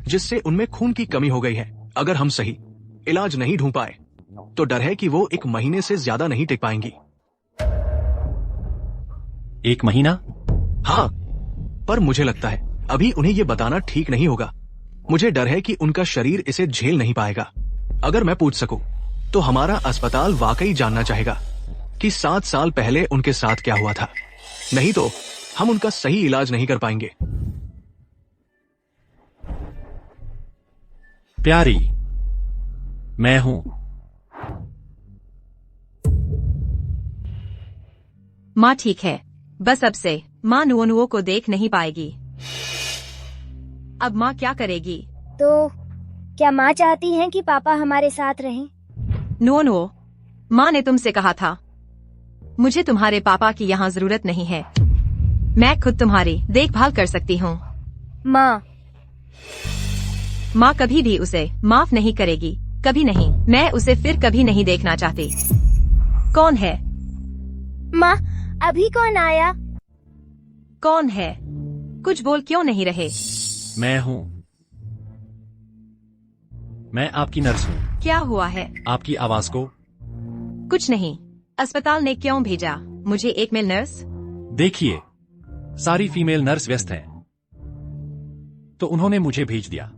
जिससे उनमें खून की कमी हो गई है। अगर हम सही इलाज नहीं ढूंढ पाए तो डर है कि वो 1 महीने से ज्यादा नहीं टिक पाएंगी। 1 महीना? हाँ, पर मुझे लगता है अभी उन्हें ये बताना ठीक नहीं होगा। मुझे डर है कि उनका शरीर इसे झेल नहीं पाएगा। अगर मैं पूछ सकूं तो हमारा अस्पताल वाकई जानना चाहेगा कि 7 साल पहले उनके साथ क्या हुआ था। नहीं तो हम उनका सही इलाज नहीं कर पाएंगे। प्यारी, मैं हूं। माँ ठीक है, बस अब से माँ नुओ को देख नहीं पाएगी। अब माँ क्या करेगी? तो क्या माँ चाहती हैं कि पापा हमारे साथ रहें? नुओ, माँ ने तुमसे कहा था मुझे तुम्हारे पापा की यहाँ जरूरत नहीं है, मैं खुद तुम्हारी देखभाल कर सकती हूँ। माँ कभी भी उसे माफ नहीं करेगी, कभी नहीं। मैं उसे फिर कभी नहीं देखना चाहती। कौन है? माँ, अभी कौन आया? कौन है? कुछ बोल क्यों नहीं रहे? मैं हूँ। मैं आपकी नर्स हूँ। क्या हुआ है? आपकी आवाज को। कुछ नहीं। अस्पताल ने क्यों भेजा मुझे? एक मेल नर्स? देखिए, सारी फीमेल नर्स व्यस्त हैं, तो उन्होंने मुझे भेज दिया।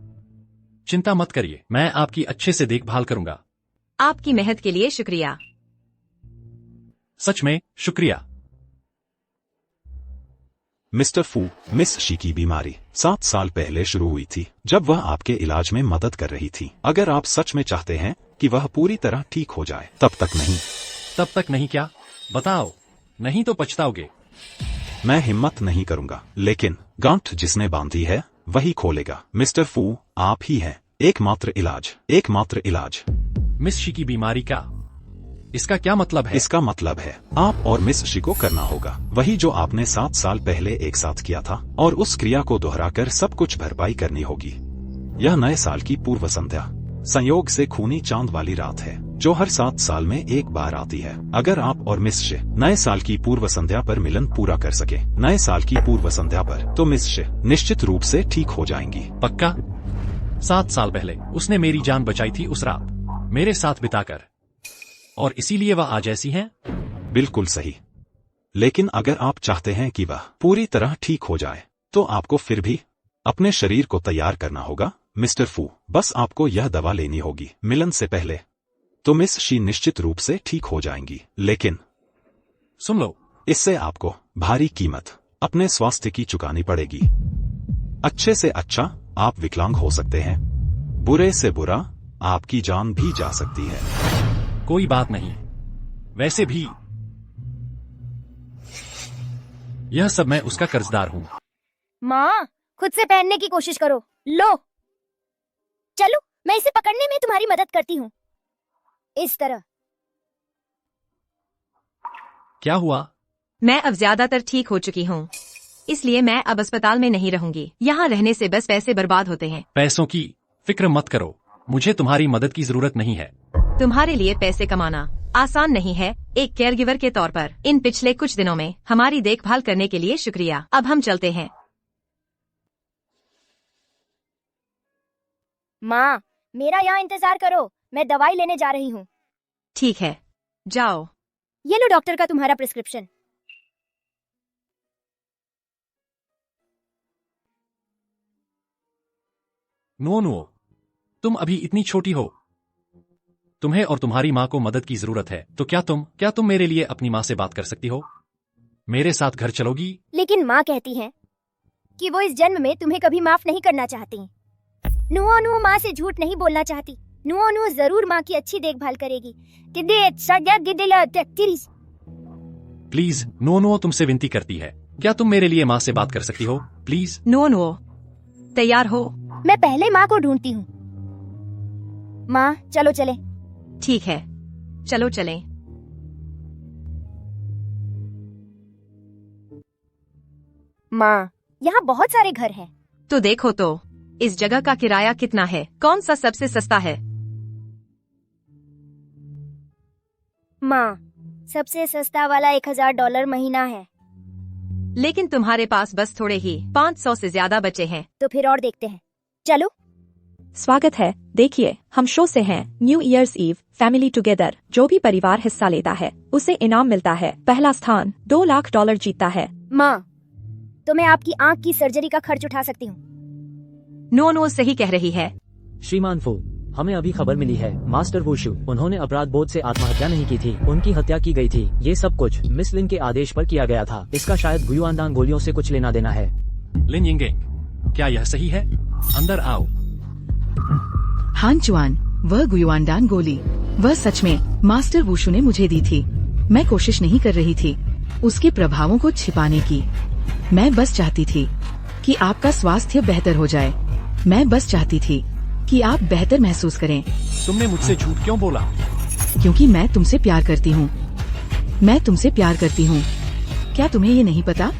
चिंता मत करिए, मैं आपकी अच्छे से देखभाल करूंगा। आपकी मेहनत के लिए शुक्रिया। सच में शुक्रिया। मिस्टर फू, मिस शी की बीमारी 7 साल पहले शुरू हुई थी, जब वह आपके इलाज में मदद कर रही थी। अगर आप सच में चाहते हैं कि वह पूरी तरह ठीक हो जाए, तब तक नहीं। तब तक नहीं क्या? बताओ, नहीं तो पछताओगे। मैं हिम्मत नहीं करूंगा, लेकिन गांठ जिसने बांधी है वही खोलेगा। मिस्टर फू, आप ही हैं एकमात्र इलाज, एकमात्र इलाज। मिस शी की बीमारी का इसका क्या मतलब है? इसका मतलब है आप और मिस शी को करना होगा वही जो आपने 7 साल पहले एक साथ किया था, और उस क्रिया को दोहराकर सब कुछ भरपाई करनी होगी। यह नए साल की पूर्व संध्या संयोग से खूनी चांद वाली रात है, जो हर 7 साल में एक बार आती है। अगर आप और मिस शे नए साल की पूर्व संध्या पर मिलन पूरा कर सके, नए साल की पूर्व संध्या पर, तो मिस शे निश्चित रूप से ठीक हो जाएंगी। पक्का? 7 साल पहले उसने मेरी जान बचाई थी उस रात, मेरे साथ बिताकर, और इसीलिए वह आज ऐसी हैं? बिल्कुल सही। लेकिन अगर आप चाहते हैं कि वह पूरी तरह ठीक हो जाए, तो आपको फिर भी अपने शरीर को तैयार करना होगा। मिस्टर फू, बस आपको यह दवा लेनी होगी मिलन से पहले, तो मिस शी निश्चित रूप से ठीक हो जाएंगी। लेकिन सुन लो, इससे आपको भारी कीमत अपने स्वास्थ्य की चुकानी पड़ेगी। अच्छे से अच्छा आप विकलांग हो सकते हैं, बुरे से बुरा आपकी जान भी जा सकती है। कोई बात नहीं, वैसे भी यह सब मैं उसका कर्जदार हूँ। माँ, खुद से पहनने की कोशिश करो। लो, चलो, मैं इसे पकड़ने में तुम्हारी मदद करती हूँ। इस तरह। क्या हुआ? मैं अब ज्यादातर ठीक हो चुकी हूँ, इसलिए मैं अब अस्पताल में नहीं रहूंगी। यहाँ रहने से बस पैसे बर्बाद होते हैं। पैसों की फिक्र मत करो, मुझे तुम्हारी मदद की जरूरत नहीं है। तुम्हारे लिए पैसे कमाना आसान नहीं है, एक केयरगिवर के तौर पर। इन पिछले कुछ दिनों में हमारी देखभाल करने के लिए शुक्रिया। अब हम चलते हैं। माँ, मेरा यहाँ इंतजार करो, मैं दवाई लेने जा रही हूँ। ठीक है, जाओ। ये लो डॉक्टर का तुम्हारा प्रिस्क्रिप्शन। नुओ, तुम अभी इतनी छोटी हो, तुम्हें और तुम्हारी माँ को मदद की जरूरत है, तो क्या तुम मेरे लिए अपनी माँ से बात कर सकती हो? मेरे साथ घर चलोगी? लेकिन माँ कहती हैं कि वो इस जन्म में तुम्हें कभी माफ नहीं करना चाहती। नुओ माँ से झूठ नहीं बोलना चाहती। नुओ जरूर माँ की अच्छी देखभाल करेगी। प्लीज, नुओ तुमसे विनती करती है, क्या तुम मेरे लिए माँ से बात कर सकती हो प्लीज? नुओ, तैयार हो? मैं पहले माँ को ढूंढती हूँ। माँ, चलो चले। ठीक है, चलो चलें। माँ, यहाँ बहुत सारे घर हैं। तो देखो तो, इस जगह का किराया कितना है? कौन सा सबसे सस्ता है? माँ, सबसे सस्ता वाला $1000 महीना है। लेकिन तुम्हारे पास बस थोड़े ही 500 से ज्यादा बचे हैं। तो फिर और देखते हैं, चलो। स्वागत है। देखिए, हम शो से हैं new Year's Eve family together. जो भी परिवार हिस्सा लेता है उसे इनाम मिलता है। पहला स्थान $2 लाख जीतता है। माँ, तो मैं आपकी आँख की सर्जरी का खर्च उठा सकती हूँ। नो सही कह रही है। श्रीमान फू, हमें अभी खबर मिली है मास्टर वुशु, उन्होंने अपराध बोध से आत्महत्या नहीं की थी, उनकी हत्या की गई थी। ये सब कुछ मिस लिन के आदेश पर किया गया था। इसका शायद गुयुआनडांग गोलियों से कुछ लेना देना है। लिन यिंगेंग, क्या यह सही है? अंदर आओ। हान चुआन, वह गुयुआनडान गोली, वह सच में मास्टर वुशु ने मुझे दी थी। मैं कोशिश नहीं कर रही थी, उसके प्रभावों को छिपाने की। मैं बस चाहती थी कि आपका स्वास्थ्य बेहतर हो जाए। मैं बस चाहती थी कि आप बेहतर महसूस करें, तुमने मुझसे झूठ क्यों बोला? क्योंकि मैं तुमसे प्यार करती हूँ। मैं तुमसे प्यार करती हूँ। क्या तुम्हें ये नहीं पता?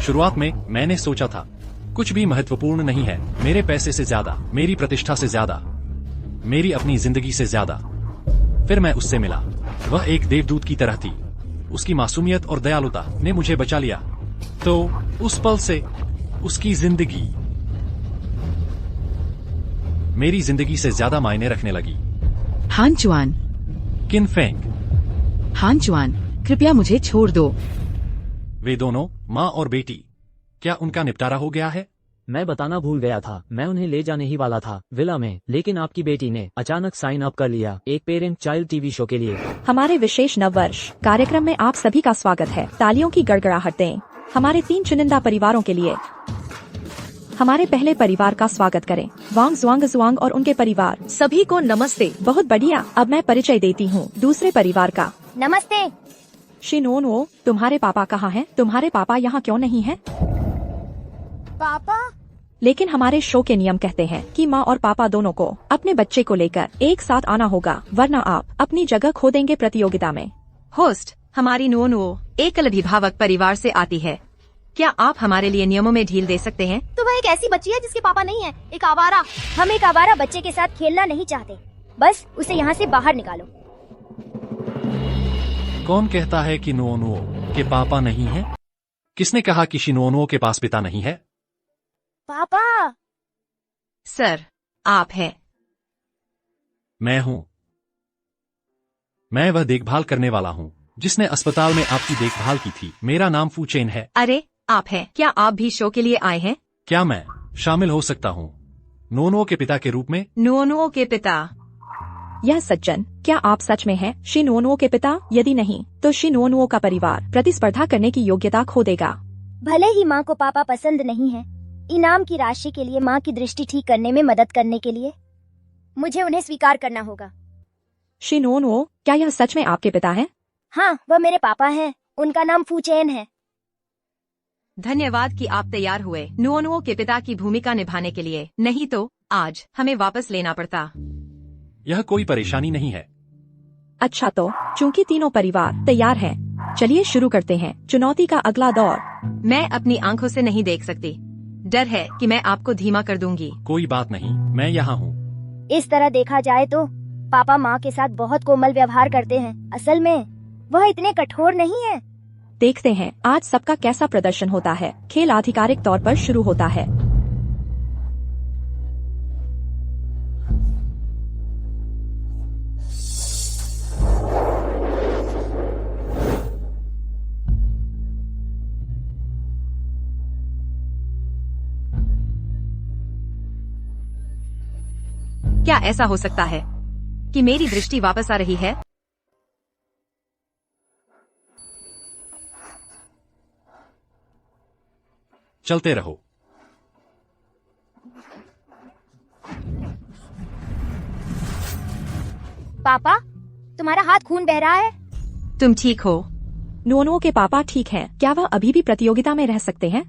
शुरुआत में मैंने सोचा था कुछ भी महत्वपूर्ण नहीं है, मेरे पैसे से ज्यादा, मेरी प्रतिष्ठा से ज्यादा, मेरी अपनी जिंदगी से ज्यादा। फिर मैं उससे मिला। वह एक देवदूत की तरह थी। उसकी मासूमियत और दयालुता ने मुझे बचा लिया। तो उस पल से उसकी जिंदगी मेरी जिंदगी से ज्यादा मायने रखने लगी। हान चुआन, किन फेंग, हान चुआन, कृपया मुझे छोड़ दो। वे दोनों, माँ और बेटी, क्या उनका निपटारा हो गया है? मैं बताना भूल गया था, मैं उन्हें ले जाने ही वाला था विला में, लेकिन आपकी बेटी ने अचानक साइन अप कर लिया एक पेरेंट चाइल्ड टीवी शो के लिए। हमारे विशेष नववर्ष कार्यक्रम में आप सभी का स्वागत है। तालियों की गड़गड़ाहट दें हमारे 3 चुनिंदा परिवारों के लिए। हमारे पहले परिवार का स्वागत करें, वांग जुआंग जुआंग और उनके परिवार। सभी को नमस्ते। बहुत बढ़िया। अब मैं परिचय देती हूँ दूसरे परिवार का। नमस्ते। शिनोनो, तुम्हारे पापा कहाँ हैं? तुम्हारे पापा यहाँ क्यों नहीं हैं? पापा? लेकिन हमारे शो के नियम कहते हैं कि माँ और पापा दोनों को अपने बच्चे को लेकर एक साथ आना होगा, वरना आप अपनी जगह खो देंगे प्रतियोगिता में। होस्ट, हमारी नुओ एकल अभिभावक परिवार से आती है। क्या आप हमारे लिए नियमों में ढील दे सकते हैं? तो वह एक ऐसी बच्ची है जिसके पापा नहीं है, एक आवारा। हम एक आवारा बच्चे के साथ खेलना नहीं चाहते, बस उसे यहाँ से बाहर निकालो। कौन कहता है कि नुओ के पापा नहीं है? किसने कहा कि शिनोनो के पास पिता नहीं है? पापा। सर, आप हैं। मैं हूँ। मैं वह देखभाल करने वाला हूँ जिसने अस्पताल में आपकी देखभाल की थी। मेरा नाम फू चेन है। अरे, आप हैं। क्या आप भी शो के लिए आए हैं? क्या मैं शामिल हो सकता हूँ नोनो के पिता के रूप में? नुओ के पिता? यह सज्जन, क्या आप सच में हैं शिनोनो के पिता? यदि नहीं, तो शिनोनो का परिवार प्रतिस्पर्धा करने की योग्यता खो देगा। भले ही माँ को पापा पसंद नहीं है, इनाम की राशि के लिए माँ की दृष्टि ठीक करने में मदद करने के लिए मुझे उन्हें स्वीकार करना होगा। शिनोनो, क्या यह सच में आपके पिता हैं? हाँ, वह मेरे पापा हैं। उनका नाम फू चेन है। धन्यवाद कि आप तैयार हुए नुओ के पिता की भूमिका निभाने के लिए, नहीं तो आज हमें वापस लेना पड़ता। यह कोई परेशानी नहीं है। अच्छा, तो चूंकि तीनों परिवार तैयार हैं, चलिए शुरू करते हैं चुनौती का अगला दौर। मैं अपनी आंखों से नहीं देख सकती। डर है कि मैं आपको धीमा कर दूंगी। कोई बात नहीं, मैं यहाँ हूँ। इस तरह देखा जाए तो पापा माँ के साथ बहुत कोमल व्यवहार करते हैं। असल में वह इतने कठोर नहीं है। देखते हैं आज सबका कैसा प्रदर्शन होता है। खेल आधिकारिक तौर पर शुरू होता है। क्या ऐसा हो सकता है कि मेरी दृष्टि वापस आ रही है? चलते रहो। पापा, तुम्हारा हाथ खून बह रहा है। तुम ठीक हो? नुओ के पापा ठीक हैं। क्या वह अभी भी प्रतियोगिता में रह सकते हैं?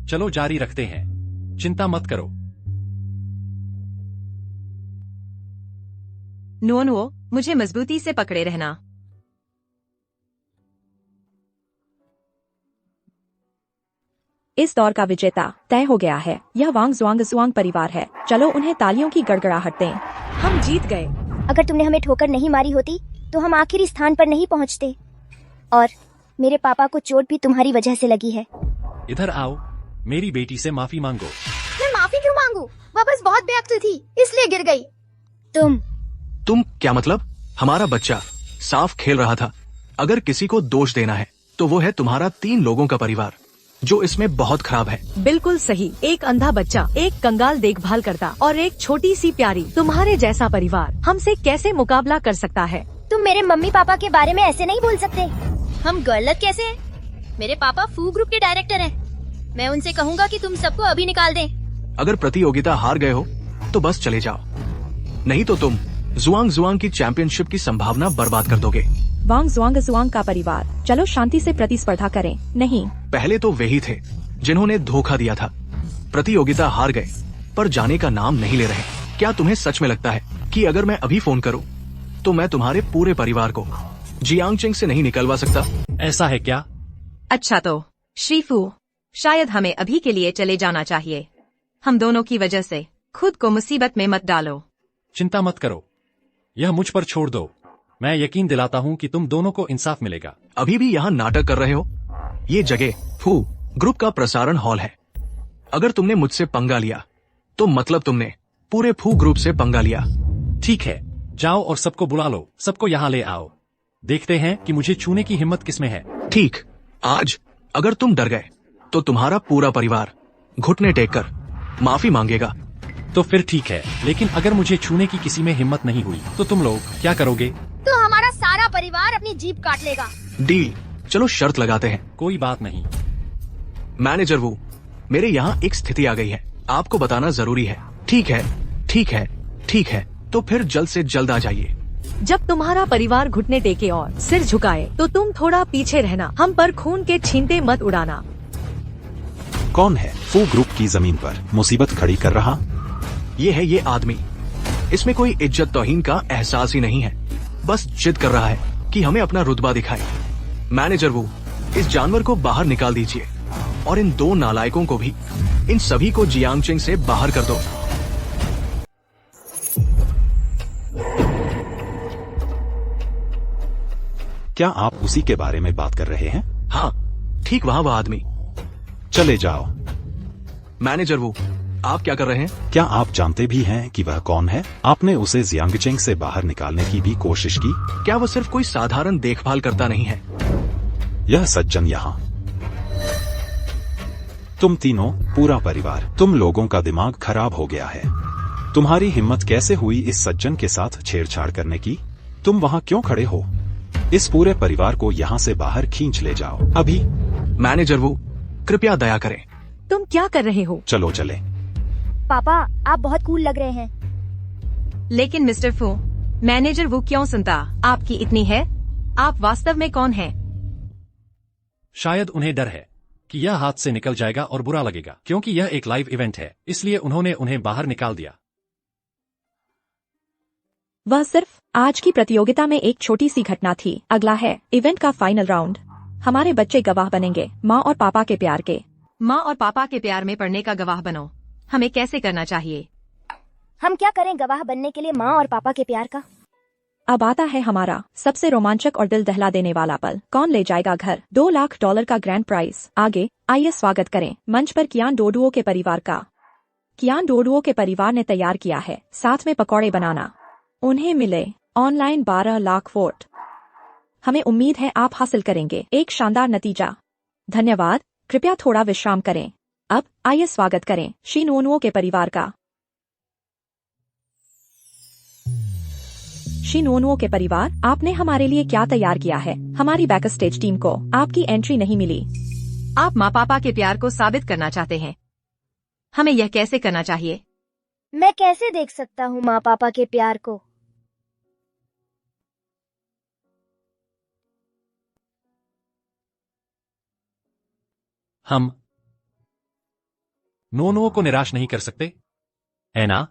चलो जारी रखते हैं, चिंता मत करो। नुओ, मुझे मजबूती से पकड़े रहना। इस दौर का विजेता तय हो गया है। यह वांग जुआंग जुआंग परिवार है। चलो उन्हें तालियों की गड़गड़ाहट दें। हम जीत गए। अगर तुमने हमें ठोकर नहीं मारी होती तो हम आखिरी स्थान पर नहीं पहुँचते। और मेरे पापा को चोट भी तुम्हारी वजह से लगी है। इधर आओ, मेरी बेटी से माफी मांगो। मैं माफी क्यों मांगू? वह बस बहुत बेअक्ल थी, इसलिए गिर गई। तुम क्या मतलब? हमारा बच्चा साफ खेल रहा था। अगर किसी को दोष देना है तो वो है तुम्हारा 3 लोगों का परिवार, जो इसमें बहुत खराब है। बिल्कुल सही। एक अंधा बच्चा, एक कंगाल देखभाल करता और एक छोटी सी प्यारी तुम्हारे जैसा परिवार हमसे कैसे मुकाबला कर सकता है? तुम मेरे मम्मी पापा के बारे में ऐसे नहीं बोल सकते। हम गलत कैसे हैं? मेरे पापा फू ग्रुप के डायरेक्टर हैं। मैं उनसे कहूँगा कि तुम सबको अभी निकाल दें। अगर प्रतियोगिता हार गए हो तो बस चले जाओ, नहीं तो तुम जुआंग जुआंग की चैंपियनशिप की संभावना बर्बाद कर दोगे। वांग जुआंग का परिवार, चलो शांति से प्रतिस्पर्धा करें। नहीं, पहले तो वे ही थे जिन्होंने धोखा दिया था। प्रतियोगिता हार गए पर जाने का नाम नहीं ले रहे। क्या तुम्हें सच में लगता है कि अगर मैं अभी फोन करूं तो मैं तुम्हारे पूरे परिवार को जियांगचेंग से नहीं निकलवा सकता? ऐसा है क्या? अच्छा तो श्रीफू, शायद हमें अभी के लिए चले जाना चाहिए। हम दोनों की वजह से खुद को मुसीबत में मत डालो। चिंता मत करो, यह मुझ पर छोड़ दो। मैं यकीन दिलाता हूँ कि तुम दोनों को इंसाफ मिलेगा। अभी भी यहाँ नाटक कर रहे हो? ये जगह फू ग्रुप का प्रसारण हॉल है। अगर तुमने मुझसे पंगा लिया तो मतलब तुमने पूरे फू ग्रुप से पंगा लिया। ठीक है, जाओ और सबको बुला लो, सबको यहाँ ले आओ। देखते हैं कि मुझे छूने की हिम्मत किसमें है। ठीक, आज अगर तुम डर गए तो तुम्हारा पूरा परिवार घुटने टेक कर माफी मांगेगा। तो फिर ठीक है, लेकिन अगर मुझे छूने की किसी में हिम्मत नहीं हुई तो तुम लोग क्या करोगे? तो हमारा सारा परिवार अपनी जीप काट लेगा। डील, चलो शर्त लगाते हैं। कोई बात नहीं। मैनेजर वो, मेरे यहाँ एक स्थिति आ गई है, आपको बताना जरूरी है। ठीक है, ठीक है, ठीक है, तो फिर जल्द से जल्द आ जाइए। जब तुम्हारा परिवार घुटने टेके और सिर झुकाए तो तुम थोड़ा पीछे रहना, हम पर खून के छींटे मत उड़ाना। कौन है फू ग्रुप की जमीन पर मुसीबत खड़ी कर रहा? ये है ये आदमी। इसमें कोई इज्जत तौहीन का एहसास ही नहीं है, बस जिद कर रहा है कि हमें अपना रुतबा दिखाए। मैनेजर वो, इस जानवर को बाहर निकाल दीजिए और इन दो नालायकों को भी, इन सभी को जियांगचेंग से बाहर कर दो। क्या आप उसी के बारे में बात कर रहे हैं? हाँ, ठीक वहाँ वह आदमी। चले जाओ। मैनेजर वो, आप क्या कर रहे हैं? क्या आप जानते भी हैं कि वह कौन है? आपने उसे जियांगचेंग से बाहर निकालने की भी कोशिश की। क्या वह सिर्फ कोई साधारण देखभाल करता नहीं है? यह सज्जन यहाँ, तुम तीनों, पूरा परिवार, तुम लोगों का दिमाग खराब हो गया है। तुम्हारी हिम्मत कैसे हुई इस सज्जन के साथ छेड़छाड़ करने की? तुम वहाँ क्यों खड़े हो? इस पूरे परिवार को यहाँ से बाहर खींच ले जाओ अभी। मैनेजर वो, कृपया दया करें। तुम क्या कर रहे हो? चलो चले। पापा, आप बहुत कूल लग रहे हैं। लेकिन मिस्टर फू, मैनेजर वो क्यों सुनता? आपकी इतनी है? आप वास्तव में कौन हैं? शायद उन्हें डर है कि यह हाथ से निकल जाएगा और बुरा लगेगा, क्योंकि यह एक लाइव इवेंट है, इसलिए उन्होंने उन्हें बाहर निकाल दिया। वह सिर्फ आज की प्रतियोगिता में एक छोटी सी घटना थी। अगला है इवेंट का फाइनल राउंड। हमारे बच्चे गवाह बनेंगे माँ और पापा के प्यार के। माँ और पापा के प्यार में पड़ने का गवाह बनो। हमें कैसे करना चाहिए? हम क्या करें गवाह बनने के लिए माँ और पापा के प्यार का? अब आता है हमारा सबसे रोमांचक और दिल दहला देने वाला पल। कौन ले जाएगा घर $2 लाख का ग्रैंड प्राइज? आगे आइए स्वागत करें मंच पर कियान डोडुओ के परिवार का। कियान डोडुओ के परिवार ने तैयार किया है साथ में पकौड़े बनाना। उन्हें मिले ऑनलाइन 12 लाख वोट। हमें उम्मीद है आप हासिल करेंगे एक शानदार नतीजा। धन्यवाद, कृपया थोड़ा विश्राम करें। अब आइए स्वागत करें शिनोनुओ के परिवार का। शिनोनुओ के परिवार, आपने हमारे लिए क्या तैयार किया है? हमारी बैक स्टेज टीम को आपकी एंट्री नहीं मिली। आप माँ पापा के प्यार को साबित करना चाहते हैं। हमें यह कैसे करना चाहिए? मैं कैसे देख सकता हूँ माँ पापा के प्यार को? हम नोनुओ को निराश नहीं कर सकते, है ना?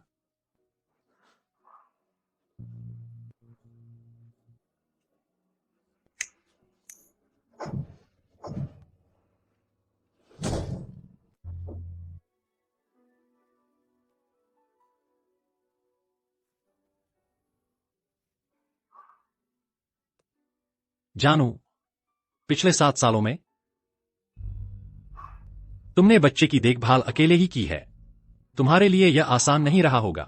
जानू, पिछले 7 सालों में तुमने बच्चे की देखभाल अकेले ही की है। तुम्हारे लिए यह आसान नहीं रहा होगा।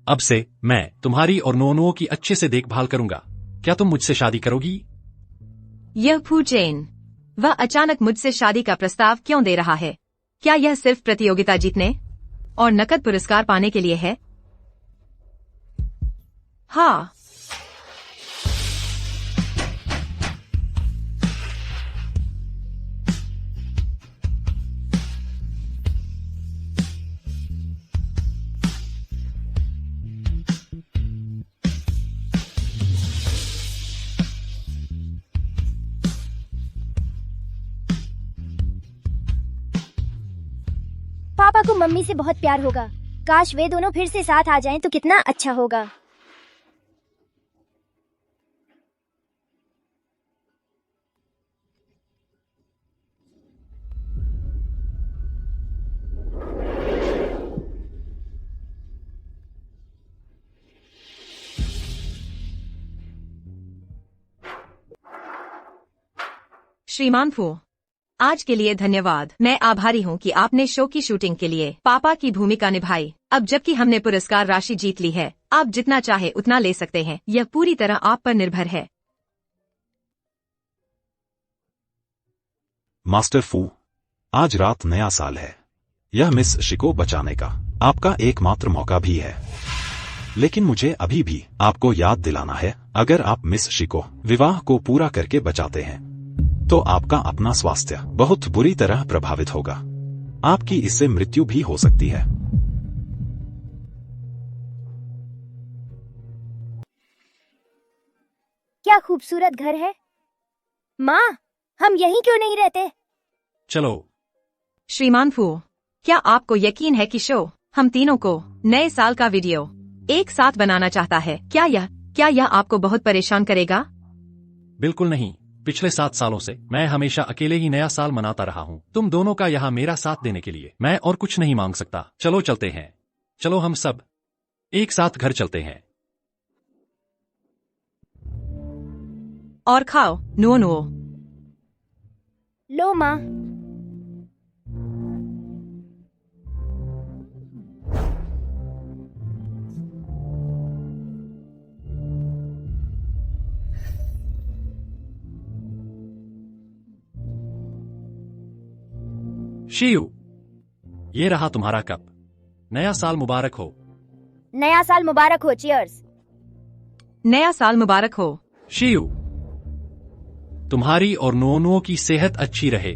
अब से मैं तुम्हारी और नोनुओ की अच्छे से देखभाल करूंगा। क्या तुम मुझसे शादी करोगी? यह फू चेन, वह अचानक मुझसे शादी का प्रस्ताव क्यों दे रहा है? क्या यह सिर्फ प्रतियोगिता जीतने और नकद पुरस्कार पाने के लिए है? हाँ। पापा को मम्मी से बहुत प्यार होगा। काश वे दोनों फिर से साथ आ जाएं तो कितना अच्छा होगा। श्रीमान फू, आज के लिए धन्यवाद। मैं आभारी हूँ कि आपने शो की शूटिंग के लिए पापा की भूमिका निभाई। अब जबकि हमने पुरस्कार राशि जीत ली है, आप जितना चाहे उतना ले सकते हैं। यह पूरी तरह आप पर निर्भर है। मास्टर फू, आज रात नया साल है। यह मिस शी को बचाने का आपका एकमात्र मौका भी है। लेकिन मुझे अभी भी आपको याद दिलाना है, अगर आप मिस शी को विवाह को पूरा करके बचाते हैं तो आपका अपना स्वास्थ्य बहुत बुरी तरह प्रभावित होगा। आपकी इससे मृत्यु भी हो सकती है। क्या खूबसूरत घर है। माँ, हम यहीं क्यों नहीं रहते? चलो। श्रीमान फू, क्या आपको यकीन है कि शो हम तीनों को नए साल का वीडियो एक साथ बनाना चाहता है? क्या यह आपको बहुत परेशान करेगा? बिल्कुल नहीं। पिछले 7 सालों से मैं हमेशा अकेले ही नया साल मनाता रहा हूँ। तुम दोनों का यहाँ मेरा साथ देने के लिए मैं और कुछ नहीं मांग सकता। चलो चलते हैं। चलो हम सब एक साथ घर चलते हैं। और खाओ, नुओ नुओ। लो माँ। शियू, ये रहा तुम्हारा कप। नया साल मुबारक हो। नया साल मुबारक हो। चियर्स। नया साल मुबारक हो। शियू, तुम्हारी और नोनुओ की सेहत अच्छी रहे।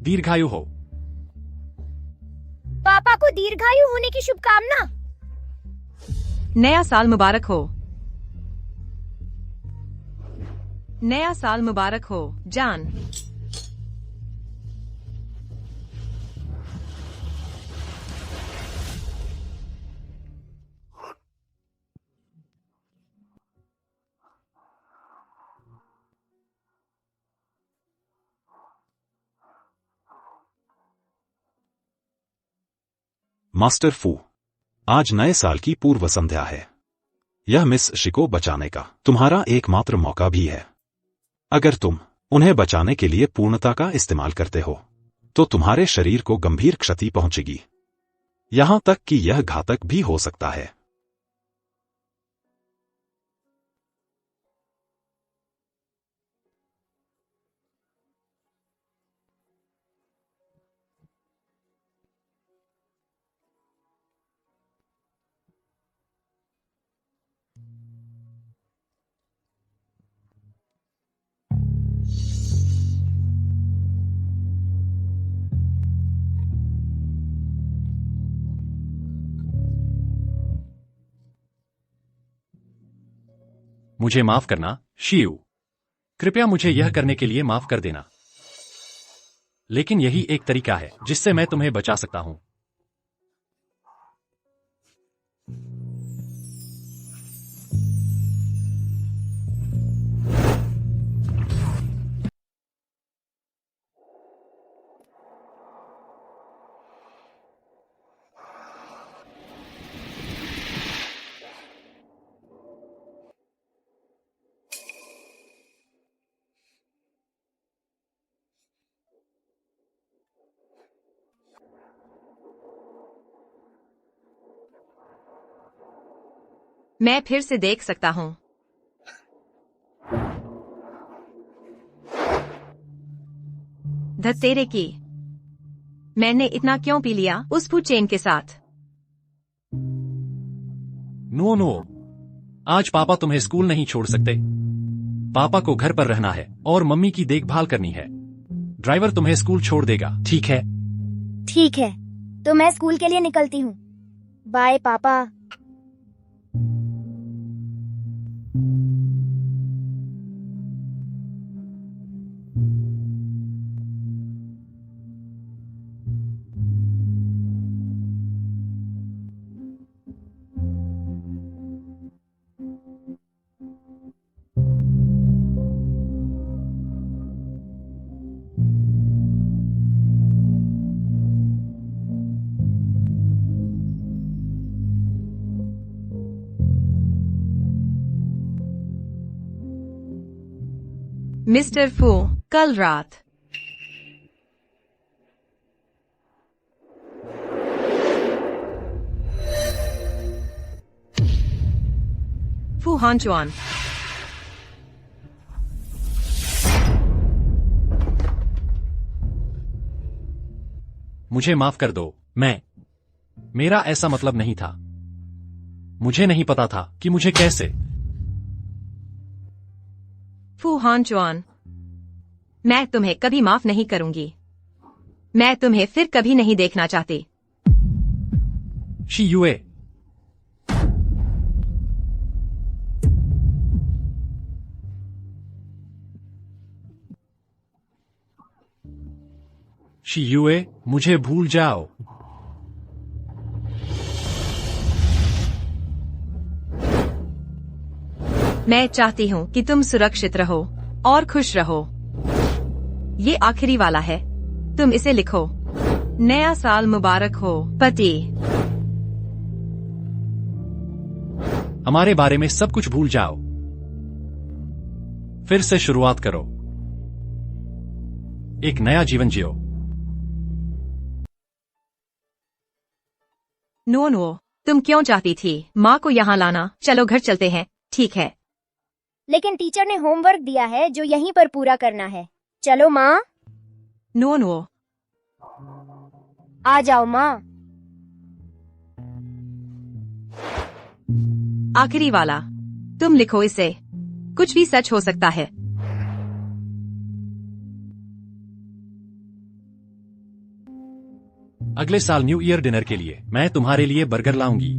दीर्घायु हो। पापा को दीर्घायु होने की शुभकामना। नया साल मुबारक हो। नया साल मुबारक हो, जान। मास्टर फू, आज नए साल की पूर्व संध्या है। यह मिस शी को बचाने का तुम्हारा एकमात्र मौका भी है। अगर तुम उन्हें बचाने के लिए पूर्णता का इस्तेमाल करते हो तो तुम्हारे शरीर को गंभीर क्षति पहुंचेगी, यहां तक कि यह घातक भी हो सकता है। मुझे माफ करना, शियू। कृपया मुझे यह करने के लिए माफ कर देना। लेकिन यही एक तरीका है जिससे मैं तुम्हें बचा सकता हूं। मैं फिर से देख सकता हूँ। धत्तेरे की, मैंने इतना क्यों पी लिया उस फूड चेन के साथ? नो नो, आज पापा तुम्हें स्कूल नहीं छोड़ सकते। पापा को घर पर रहना है और मम्मी की देखभाल करनी है। ड्राइवर तुम्हें स्कूल छोड़ देगा, ठीक है? ठीक है, तो मैं स्कूल के लिए निकलती हूँ। बाय पापा। मिस्टर फू, कल रात फू हानचुआन, मुझे माफ कर दो। मेरा ऐसा मतलब नहीं था। मुझे नहीं पता था कि मुझे कैसे। फू हानचुआन, मैं तुम्हें कभी माफ नहीं करूंगी। मैं तुम्हें फिर कभी नहीं देखना चाहती। शी युए, शी युए, मुझे भूल जाओ। मैं चाहती हूँ कि तुम सुरक्षित रहो और खुश रहो। ये आखिरी वाला है, तुम इसे लिखो। नया साल मुबारक हो, पति। हमारे बारे में सब कुछ भूल जाओ। फिर से शुरुआत करो। एक नया जीवन जियो। नो, तुम क्यों चाहती थी माँ को यहाँ लाना? चलो घर चलते हैं। ठीक है, लेकिन टीचर ने होमवर्क दिया है जो यहीं पर पूरा करना है। चलो माँ। नो, आ जाओ माँ। आखिरी वाला, तुम लिखो इसे। कुछ भी सच हो सकता है। अगले साल न्यू ईयर डिनर के लिए मैं तुम्हारे लिए बर्गर लाऊंगी।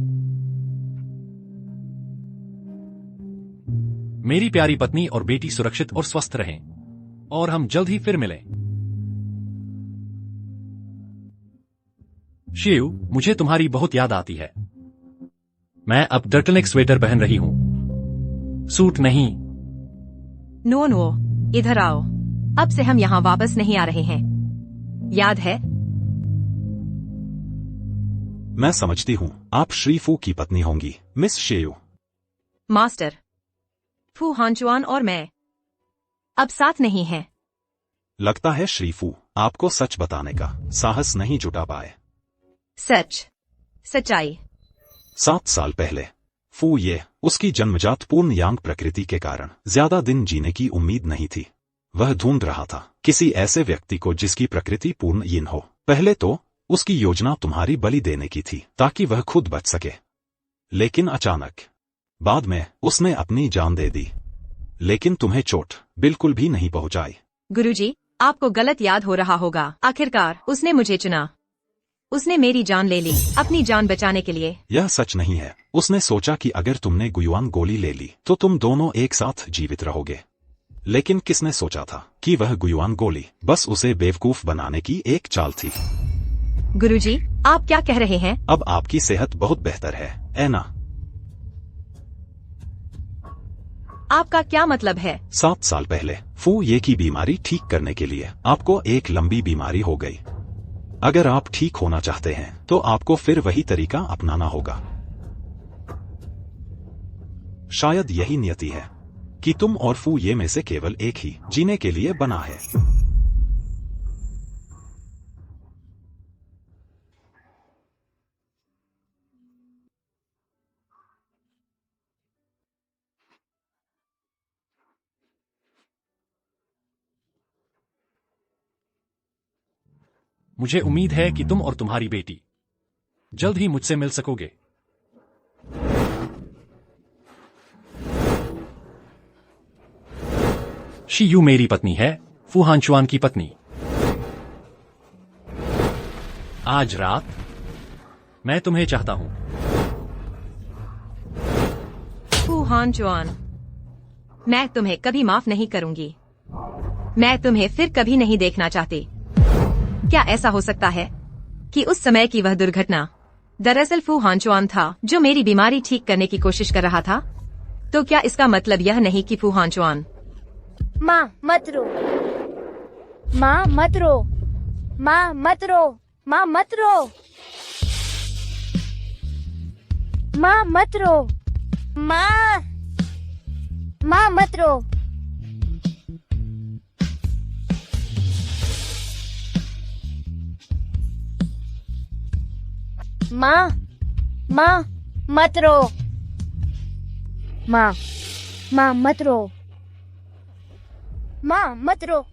मेरी प्यारी पत्नी और बेटी सुरक्षित और स्वस्थ रहें और हम जल्द ही फिर मिलें। शिव, मुझे तुम्हारी बहुत याद आती है। मैं अब टर्टलनेक स्वेटर पहन रही हूं, सूट नहीं। नो, इधर आओ। अब से हम यहाँ वापस नहीं आ रहे हैं, याद है? मैं समझती हूँ आप श्री फू की पत्नी होंगी, मिस शेयू। मास्टर, फू हानचुआन और मैं अब साथ नहीं हैं। लगता है श्री फू आपको सच बताने का साहस नहीं जुटा पाए। सच, सच्चाई। 7 साल पहले फू ये उसकी जन्मजात पूर्ण यांग प्रकृति के कारण ज्यादा दिन जीने की उम्मीद नहीं थी। वह ढूंढ रहा था किसी ऐसे व्यक्ति को जिसकी प्रकृति पूर्ण यिन हो। पहले तो उसकी योजना तुम्हारी बलि देने की थी ताकि वह खुद बच सके, लेकिन अचानक बाद में उसने अपनी जान दे दी, लेकिन तुम्हें चोट बिल्कुल भी नहीं पहुंचाई। गुरुजी, आपको गलत याद हो रहा होगा। आखिरकार उसने मुझे चुना। उसने मेरी जान ले ली अपनी जान बचाने के लिए। यह सच नहीं है। उसने सोचा कि अगर तुमने गुयुआन गोली ले ली तो तुम दोनों एक साथ जीवित रहोगे, लेकिन किसने सोचा था कि वह गुयुआन गोली बस उसे बेवकूफ बनाने की एक चाल थी। गुरुजी, आप क्या कह रहे हैं? अब आपकी सेहत बहुत बेहतर है, ऐना। आपका क्या मतलब है? 7 साल पहले फू ये की बीमारी ठीक करने के लिए आपको एक लंबी बीमारी हो गई। अगर आप ठीक होना चाहते हैं तो आपको फिर वही तरीका अपनाना होगा। शायद यही नियति है कि तुम और फू ये में से केवल एक ही जीने के लिए बना है। मुझे उम्मीद है कि तुम और तुम्हारी बेटी जल्द ही मुझसे मिल सकोगे। शी यू मेरी पत्नी है, फू हानचुआन की पत्नी। आज रात मैं तुम्हें चाहता हूं। फू हानचुआन, मैं तुम्हें कभी माफ नहीं करूंगी। मैं तुम्हें फिर कभी नहीं देखना चाहती। क्या ऐसा हो सकता है कि उस समय की वह दुर्घटना दरअसल फू हानचुआन था जो मेरी बीमारी ठीक करने की कोशिश कर रहा था? तो क्या इसका मतलब यह नहीं कि फू हानचुआन? माँ मत रो, माँ मत रो, माँ मत रो, माँ मत रो, माँ मत रो, माँ मत रो, माँ, माँ, मत रो। माँ, माँ मत रो। माँ मत रो।